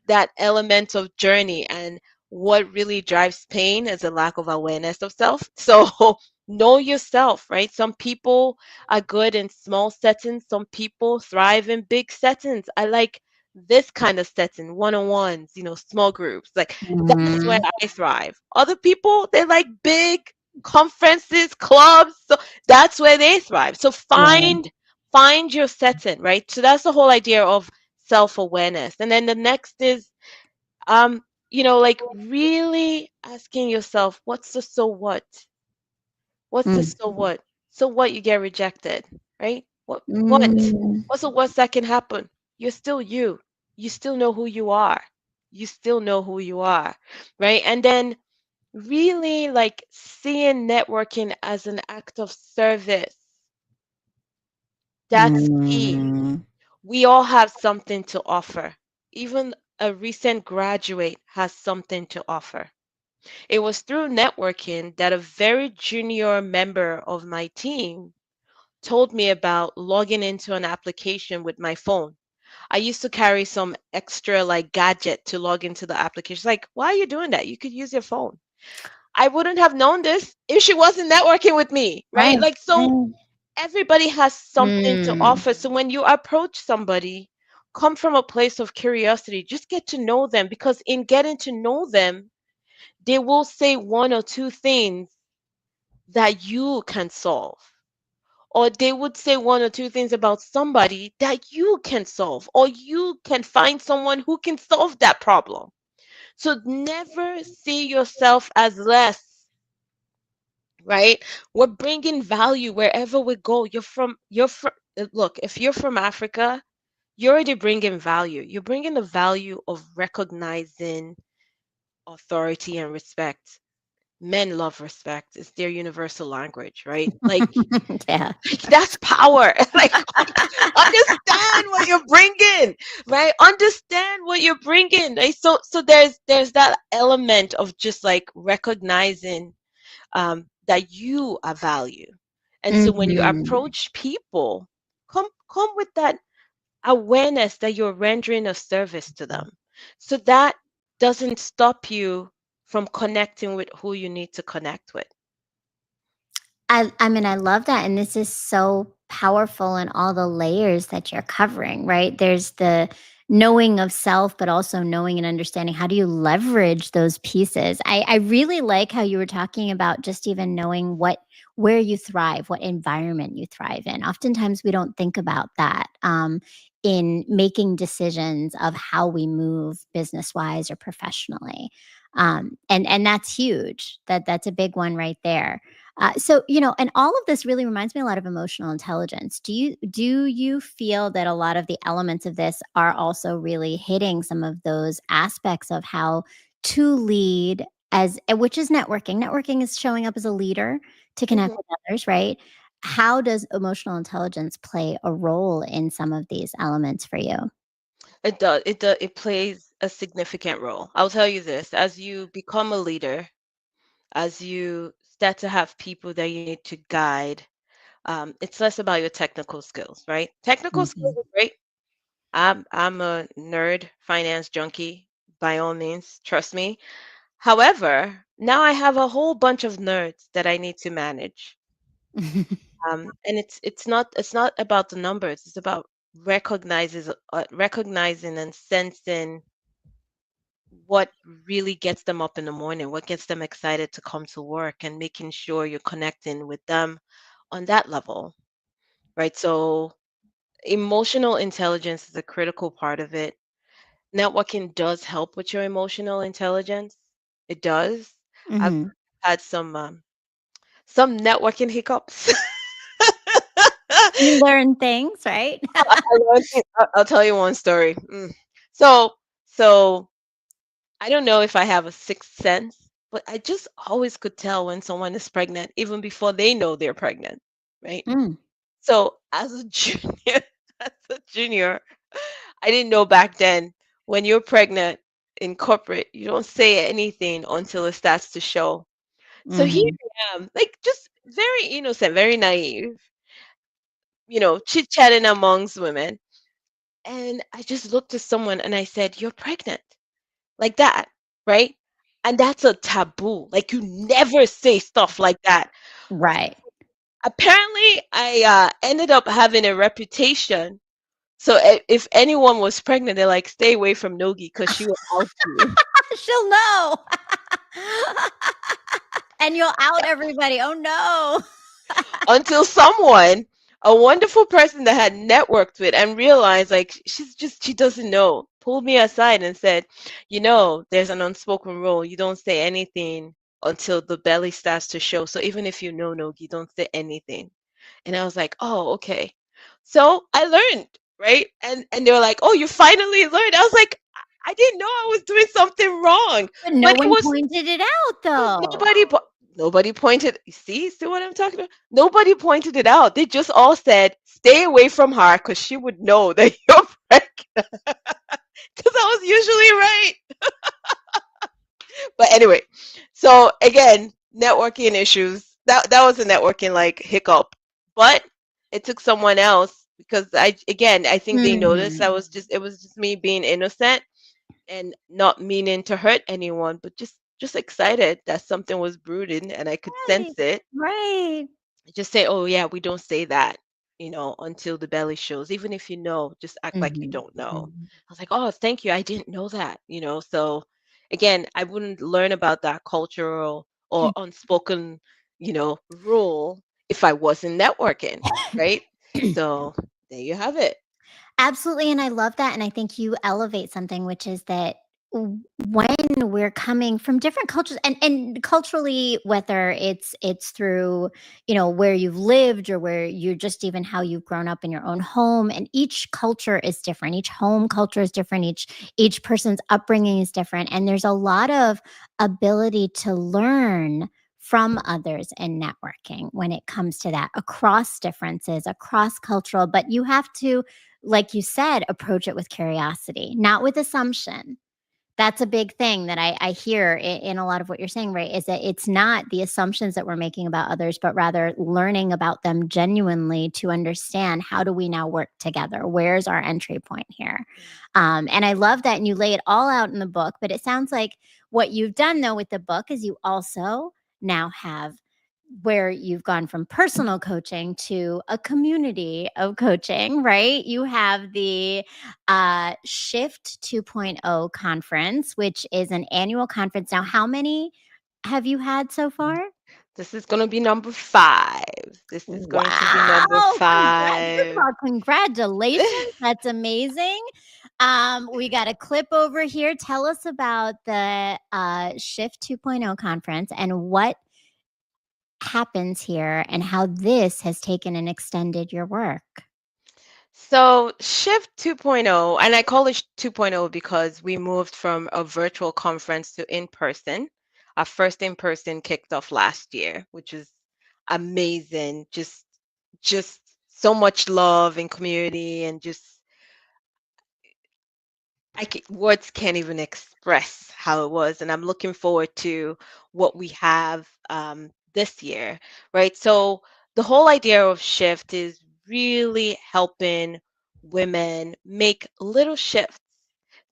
that element of journey, and what really drives pain is a lack of awareness of self. So know yourself, right? Some people are good in small settings, some people thrive in big settings. I like this kind of setting, one-on-ones, small groups. Like that's where Mhm. I thrive. Other people, they like big conferences, clubs. So that's where they thrive. So Yeah. find your setting, right? So that's the whole idea of self-awareness. And then the next is like really asking yourself, what's the so what? What's the Mm. so what? So what, you get rejected, right? What? Mm. What's the worst that can happen? You're still you. You still know who you are. You still know who you are, right? And then really like seeing networking as an act of service. That's key. Mm. We all have something to offer. Even a recent graduate has something to offer. It was through networking that a very junior member of my team told me about logging into an application with my phone. I used to carry some extra like gadget to log into the application. Like, why are you doing that? You could use your phone. I wouldn't have known this if she wasn't networking with me, right? Right. Like, so Right. everybody has something to Mm. offer. So when you approach somebody, come from a place of curiosity, just get to know them, because in getting to know them, they will say one or two things that you can solve. Or they would say one or two things about somebody that you can solve, or you can find someone who can solve that problem. So never see yourself as less, right? We're bringing value wherever we go. Look, if you're from Africa, you're already bringing value. You're bringing the value of recognizing authority and respect. Men love respect. It's their universal language, right? Like, Yeah. like that's power. Like, understand what you're bringing, right? Understand what you're bringing. Right? So there's that element of just like recognizing that you are value. And so when you Mhm. approach people, come with that awareness that you're rendering a service to them. So that doesn't stop you from connecting with who you need to connect with. I mean, I love that, and this is so powerful in all the layers that you're covering, right? There's the knowing of self, but also knowing and understanding how do you leverage those pieces. I really like how you were talking about just even knowing where you thrive, what environment you thrive in. Oftentimes, we don't think about that in making decisions of how we move business wise or professionally, and that's huge. That's a big one right there. So, and all of this really reminds me a lot of emotional intelligence. Do you feel that a lot of the elements of this are also really hitting some of those aspects of how to lead which is networking. Networking is showing up as a leader to connect Mhm. with others, right? How does emotional intelligence play a role in some of these elements for you? It does. It does. It plays a significant role. I'll tell you this: as you become a leader, as you start to have people that you need to guide, it's less about your technical skills, right? Technical skills Mhm. are great. I'm a nerd, finance junkie, by all means, trust me. However, now I have a whole bunch of nerds that I need to manage. And it's not about the numbers. It's about recognizing and sensing what really gets them up in the morning, what gets them excited to come to work, and making sure you're connecting with them on that level, right? So emotional intelligence is a critical part of it. Networking does help with your emotional intelligence. It does. I've Mhm. had some networking hiccups. You learn things, right? I'll tell you one story. So, so I don't know if I have a sixth sense, but I just always could tell when someone is pregnant, even before they know they're pregnant, right? Mm. So as a junior, as a junior, I didn't know back then when you're pregnant in corporate, you don't say anything until it starts to show. So here Mhm. I am, like just very innocent, very naive, chit-chatting amongst women. And I just looked at someone and I said, "You're pregnant." Like that, right? And that's a taboo. Like you never say stuff like that. Right. Apparently, I ended up having a reputation. So if anyone was pregnant, they're like, "Stay away from Nogi because she will out you." She'll know. And you'll out everybody. Oh, no. Until someone, a wonderful person that had networked with and realized like she doesn't know, pulled me aside and said, there's an unspoken rule. You don't say anything until the belly starts to show. So even if you know Nogi, don't say anything. And I was like, oh, okay. So I learned, right? And they were like, oh, you finally learned. I was like, I didn't know I was doing something wrong. But no But it one was pointed it out, though. nobody pointed. See what I'm talking about? Nobody pointed it out. They just all said, stay away from her because she would know that you're pregnant. Because I was usually right. But anyway, so again, networking issues. That was a networking like hiccup. But it took someone else because I think they noticed Mhm. it was just me being innocent and not meaning to hurt anyone, but just excited that something was brooding and I could Right. sense it. Right. Just say, "Oh yeah, we don't say that." Until the belly shows. Even if you know, just act like you Mhm. don't know. Mhm. I was like, "Oh, thank you. I didn't know that." So again, I wouldn't learn about that cultural or unspoken, rule if I wasn't networking, right? So there you have it. Absolutely, and I love that, and I think you elevate something, which is that when we're coming from different cultures and culturally, whether it's through, where you've lived or where you're just even how you've grown up in your own home, and each culture is different. Each home culture is different. Each person's upbringing is different, and there's a lot of ability to learn from others in networking when it comes to that across differences, across cultural, but you have to, like you said, approach it with curiosity, not with assumption. That's a big thing that I hear in a lot of what you're saying, right? Is that it's not the assumptions that we're making about others, but rather learning about them genuinely to understand how do we now work together? Where's our entry point here? And I love that. And you lay it all out in the book, but it sounds like what you've done though with the book is you also now have where you've gone from personal coaching to a community of coaching, right? You have the Shift 2.0 conference, which is an annual conference. Now, how many have you had so far? This is going to be number 5. This is going to be number Wow! First of 5. all, congratulations. That's amazing. We got a clip over here. Tell us about the Shift 2.0 conference and what happens here and how this has taken and extended your work. So Shift 2.0, and I call it 2.0 because we moved from a virtual conference to in person. Our first in person kicked off last year, which is amazing. Just so much love and community and just words can't even express how it was. And I'm looking forward to what we have this year, right? So the whole idea of Shift is really helping women make little shifts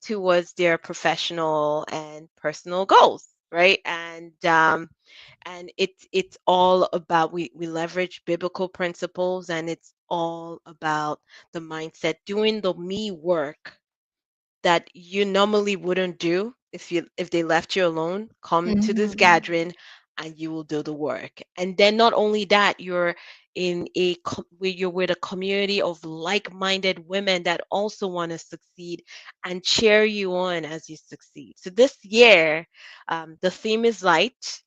towards their professional and personal goals, right? And it's all about we leverage biblical principles, and it's all about the mindset, doing the me work that you normally wouldn't do if they left you alone. Come to this Mhm. gathering and you will do the work. And then not only that, you're where you're with a community of like-minded women that also want to succeed and cheer you on as you succeed. So this year, the theme is light.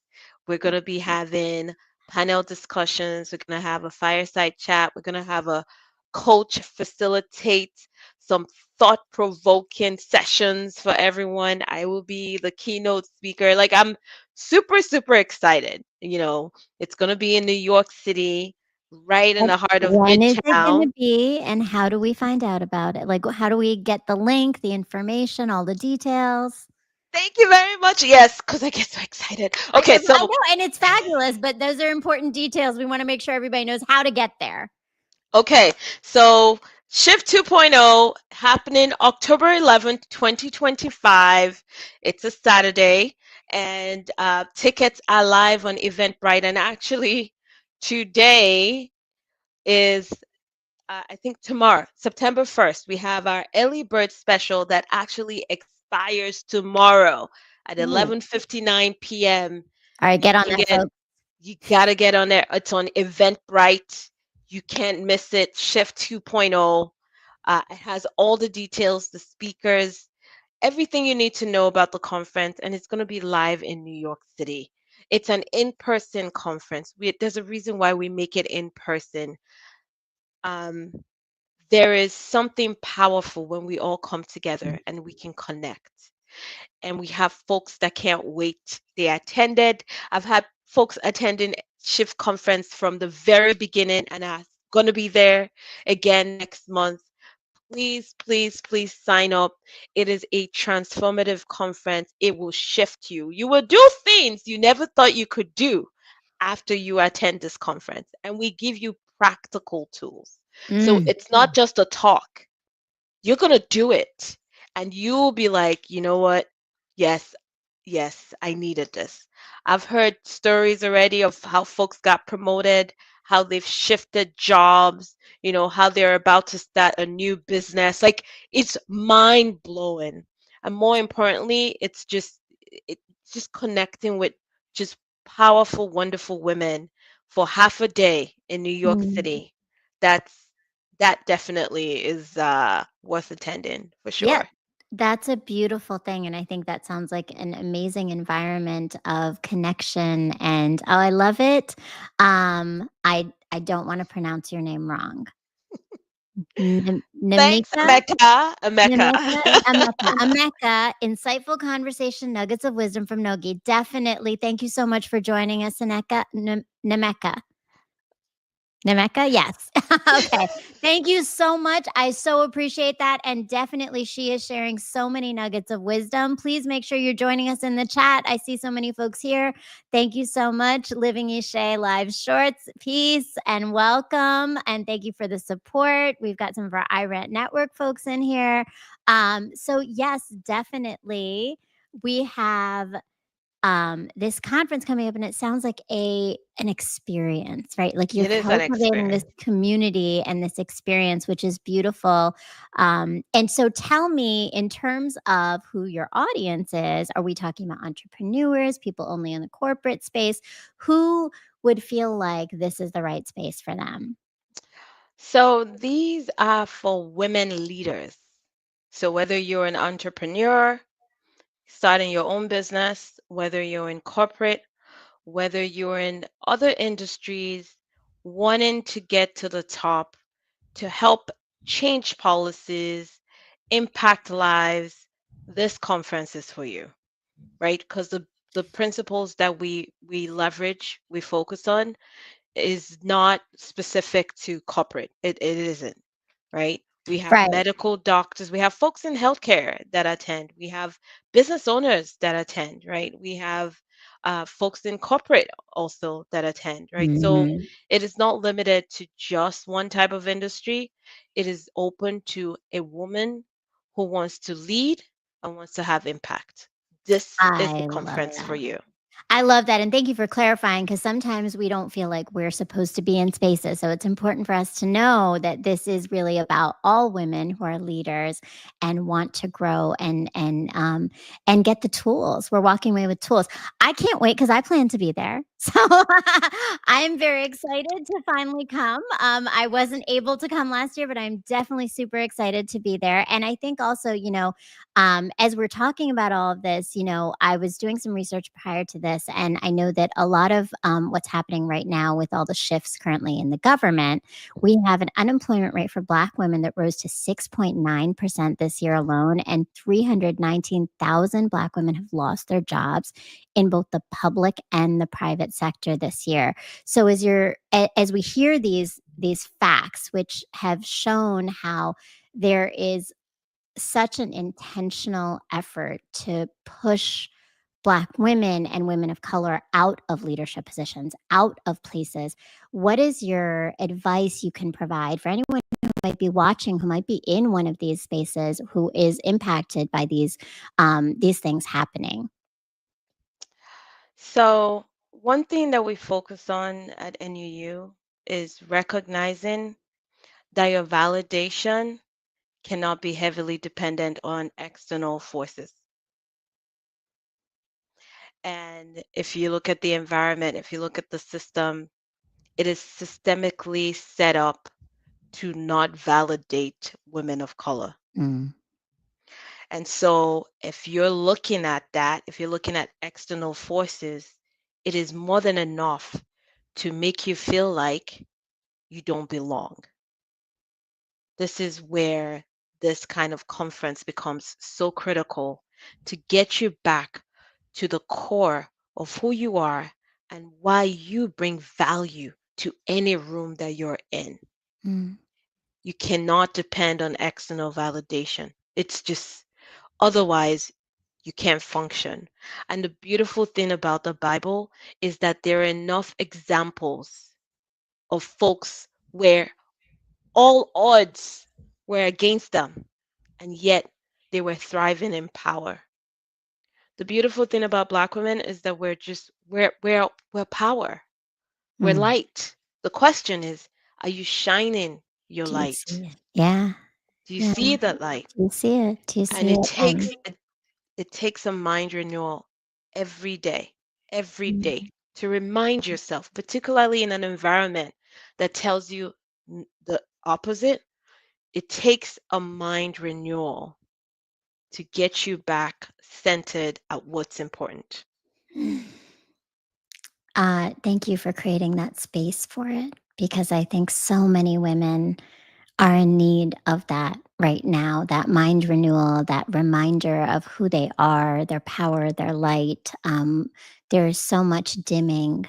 We're going to be having panel discussions. We're going to have a fireside chat. We're going to have a coach facilitate some thought provoking sessions for everyone. I will be the keynote speaker. Like, I'm super, super excited. It's going to be in New York City, right in And the heart of when is it gonna Midtown. be, and how do we find out about it? Like, how do we get the link, the information, all the details? Thank you very much. Yes, because I get so excited. Okay, I so know, and it's fabulous, but those are important details. We want to make sure everybody knows how to get there. okay, so Shift 2.0 happening October 11th, 2025. It's a Saturday, and tickets are live on Eventbrite. And actually, today is I think tomorrow, September 1st, we have our early bird special that actually expires tomorrow at Ooh. 11:59 p.m. All right, You get on can that, get folks. you gotta get on there. It's on Eventbrite. You can't miss it. Shift 2.0. It has all the details, the speakers, everything you need to know about the conference, and it's going to be live in New York City. It's an in-person conference. There's a reason why we make it in person. Um, there is something powerful when we all come together and we can connect. And we have folks that can't wait. They attended. I've had folks attending Shift Conference from the very beginning and are going to be there again next month. Please, please, please sign up. It is a transformative conference. It will shift you. You will do things you never thought you could do after you attend this conference. And we give you practical tools. So Mm. it's not just a talk, you're going to do it. And you'll be like, you know what? Yes, yes, I needed this. I've heard stories already of how folks got promoted, how they've shifted jobs, how they're about to start a new business. Like it's mind blowing. And more importantly, it's just connecting with just powerful, wonderful women for half a day in New York Mm. City. That's that definitely is worth attending for Yep. sure. That's a beautiful thing, and I think that sounds like an amazing environment of connection, and, oh, I love it. I don't wanna pronounce your name wrong. Thanks, Namika? Emeka. Emeka. Nameka? Ameka. Ameka, insightful conversation nuggets of wisdom from Nogi. Definitely. Thank you so much for joining us, Aneka Nameka. Nemeka? Yes. Okay. Thank you so much. I so appreciate that. And definitely, she is sharing so many nuggets of wisdom. Please make sure you're joining us in the chat. I see so many folks here. Thank you so much. Living Ishe Live Shorts. Peace and welcome. And thank you for the support. We've got some of our iRent Network folks in here. So, yes, definitely. We have this conference coming up, and it sounds like an experience, right? Like you're It is an cultivating this experience. community and this experience, which is beautiful. And so tell me, in terms of who your audience is, are we talking about entrepreneurs, people only in the corporate space? Who would feel like this is the right space for them? So these are for women leaders. So whether you're an entrepreneur, starting your own business, whether you're in corporate, whether you're in other industries, wanting to get to the top, to help change policies, impact lives, this conference is for you, right? Because the principles that we leverage, we focus on is not specific to corporate. It isn't, right? We have Right. medical doctors, we have folks in healthcare that attend, we have business owners that attend, right? We have folks in corporate also that attend, right? So Mhm. it is not limited to just one type of industry. It is open to a woman who wants to lead and wants to have impact. This is the I love conference for that. you. I love that, and thank you for clarifying, because sometimes we don't feel like we're supposed to be in spaces, so it's important for us to know that this is really about all women who are leaders and want to grow and get the tools. We're walking away with tools. I can't wait because I plan to be there. So, I'm very excited to finally come. I wasn't able to come last year, but I'm definitely super excited to be there, and I think also, as we're talking about all of this, I was doing some research prior to this, and I know that a lot of what's happening right now with all the shifts currently in the government, we have an unemployment rate for Black women that rose to 6.9% this year alone, and 319,000 Black women have lost their jobs in both the public and the private sector this year. So as we hear these facts, which have shown how there is such an intentional effort to push Black women and women of color out of leadership positions, out of places. What is your advice you can provide for anyone who might be watching, who might be in one of these spaces, who is impacted by these things happening? So, one thing that we focus on at NUU is recognizing that your validation cannot be heavily dependent on external forces. And if you look at the environment, if you look at the system, it is systemically set up to not validate women of color. Mm, And so, if you're looking at that, if you're looking at external forces, it is more than enough to make you feel like you don't belong. This is where this kind of conference becomes so critical to get you back to the core of who you are and why you bring value to any room that you're in. mm, You cannot depend on external validation. It's just otherwise you can't function. And the beautiful thing about the Bible is that there are enough examples of folks where all odds were against them, and yet they were thriving in power. The beautiful thing about Black women is that we're power. We're mm. light. The question is, are you shining your Do you light? see it? Yeah, Do you yeah. see that light? Do you see it? Do you And see it? And it takes a mind renewal every day, every day mm, to remind yourself, particularly in an environment that tells you the opposite. It takes a mind renewal to get you back centered at what's important. thank you for creating that space for it, because I think so many women are in need of that right now, that mind renewal, that reminder of who they are, their power, their light. There's so much dimming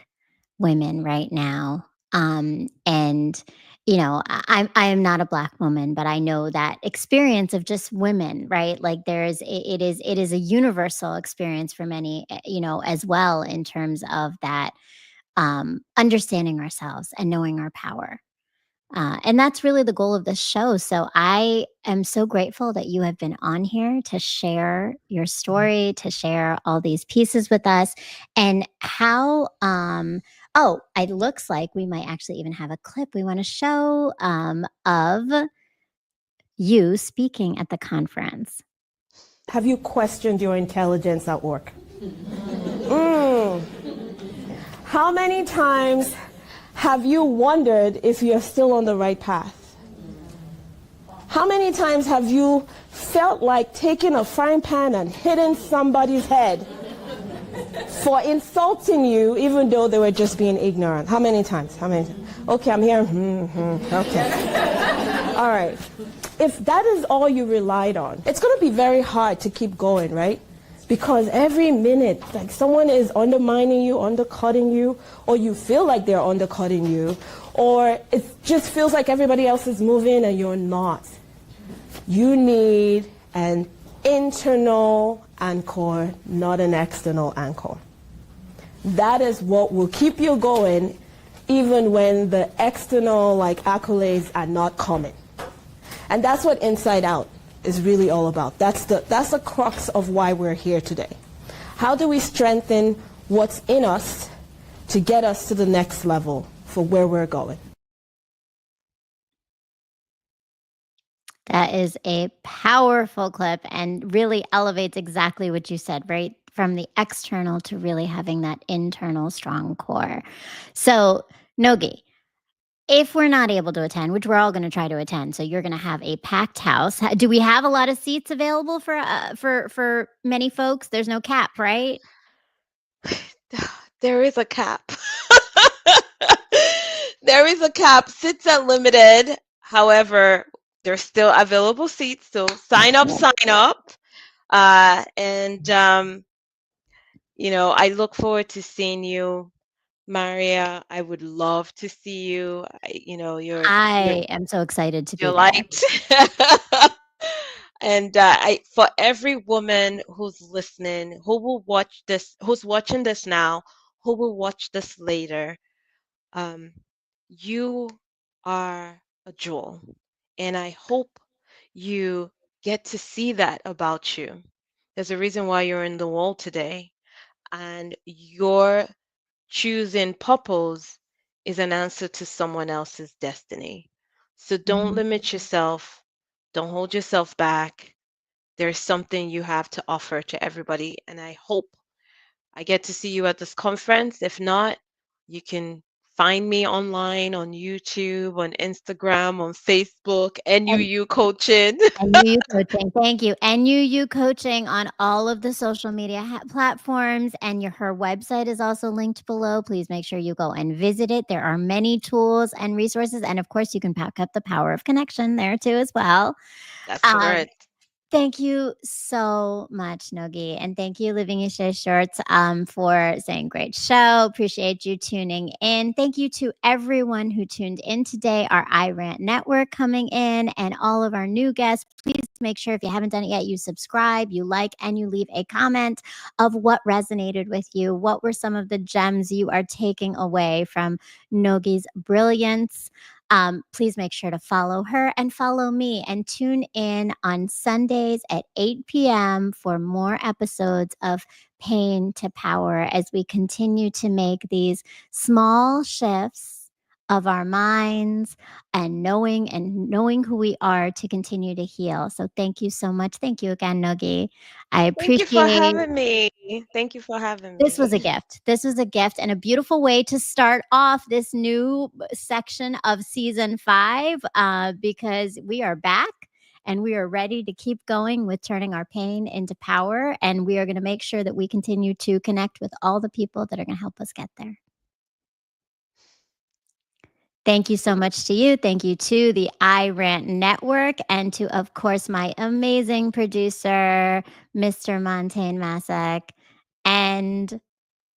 women right now. And I am not a Black woman, but I know that experience of just women, right? Like it is a universal experience for many, as well, in terms of that, understanding ourselves and knowing our power. And that's really the goal of this show. So I am so grateful that you have been on here to share your story, to share all these pieces with us, and how. Oh, it looks like we might actually even have a clip we want to show, of you speaking at the conference. Have you questioned your intelligence at work? Mm. How many times have you wondered if you're still on the right path? How many times have you felt like taking a frying pan and hitting somebody's head for insulting you even though they were just being ignorant? How many times? How many times? Okay, I'm here. Okay. All right. If that is all you relied on, it's going to be very hard to keep going, right? Because every minute, like, someone is undermining you, undercutting you, or you feel like they're undercutting you, or it just feels like everybody else is moving and you're not. You need an internal anchor, not an external anchor. That is what will keep you going even when the external, like, accolades are not coming. And that's what Inside Out is really all about. That's the crux of why we're here today. How do we strengthen what's in us to get us to the next level for where we're going? That is a powerful clip and really elevates exactly what you said, right? From the external to really having that internal strong core. So, Nogi, if we're not able to attend, which we're all going to try to attend, so you're going to have a packed house. Do we have a lot of seats available for many folks? There's no cap, right? There is a cap. There is a cap. Seats are limited. However, there's still available seats. So sign up, sign up. And I look forward to seeing you, Maria. I would love to see you. You're I am so excited to your be there. light. And for every woman who's listening, who will watch this, who's watching this now, who will watch this later, um, you are a jewel. And I hope you get to see that about you. There's a reason why you're in the world today. And your choosing purpose is an answer to someone else's destiny. So don't Mhm. limit yourself. Don't hold yourself back. There's something you have to offer to everybody. And I hope I get to see you at this conference. If not, you can find me online on YouTube, on Instagram, on Facebook, NUU Coaching. NUU Coaching. Thank you. NUU Coaching on all of the social media platforms. And her website is also linked below. Please make sure you go and visit it. There are many tools and resources. And of course, you can pack up the power of connection there too, as well. That's Um, correct. Thank you so much, Nogie. And thank you, Living Isha Shorts, for saying great show. Appreciate you tuning in. Thank you to everyone who tuned in today, our iRant network coming in, and all of our new guests. Please make sure if you haven't done it yet, you subscribe, you like, and you leave a comment of what resonated with you. What were some of the gems you are taking away from Nogie's brilliance? Please make sure to follow her and follow me and tune in on Sundays at 8 p.m. for more episodes of Pain to Power as we continue to make these small shifts of our minds and knowing who we are to continue to heal. So thank you so much. Thank you again, Nogie. I Thank you for appreciate. having me. Thank you for having This was a me. gift. This was a gift and a beautiful way to start off this new section of season 5 because we are back and we are ready to keep going with turning our pain into power. And we are going to make sure that we continue to connect with all the people that are going to help us get there. Thank you so much to you. Thank you to the iRant Network and to, of course, my amazing producer, Mr. Montaigne Masek. And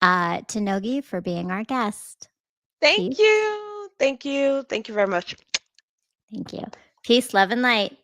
to Nogie for being our guest. Thank Peace. you. Thank you. Thank you very much. Thank you. Peace, love, and light.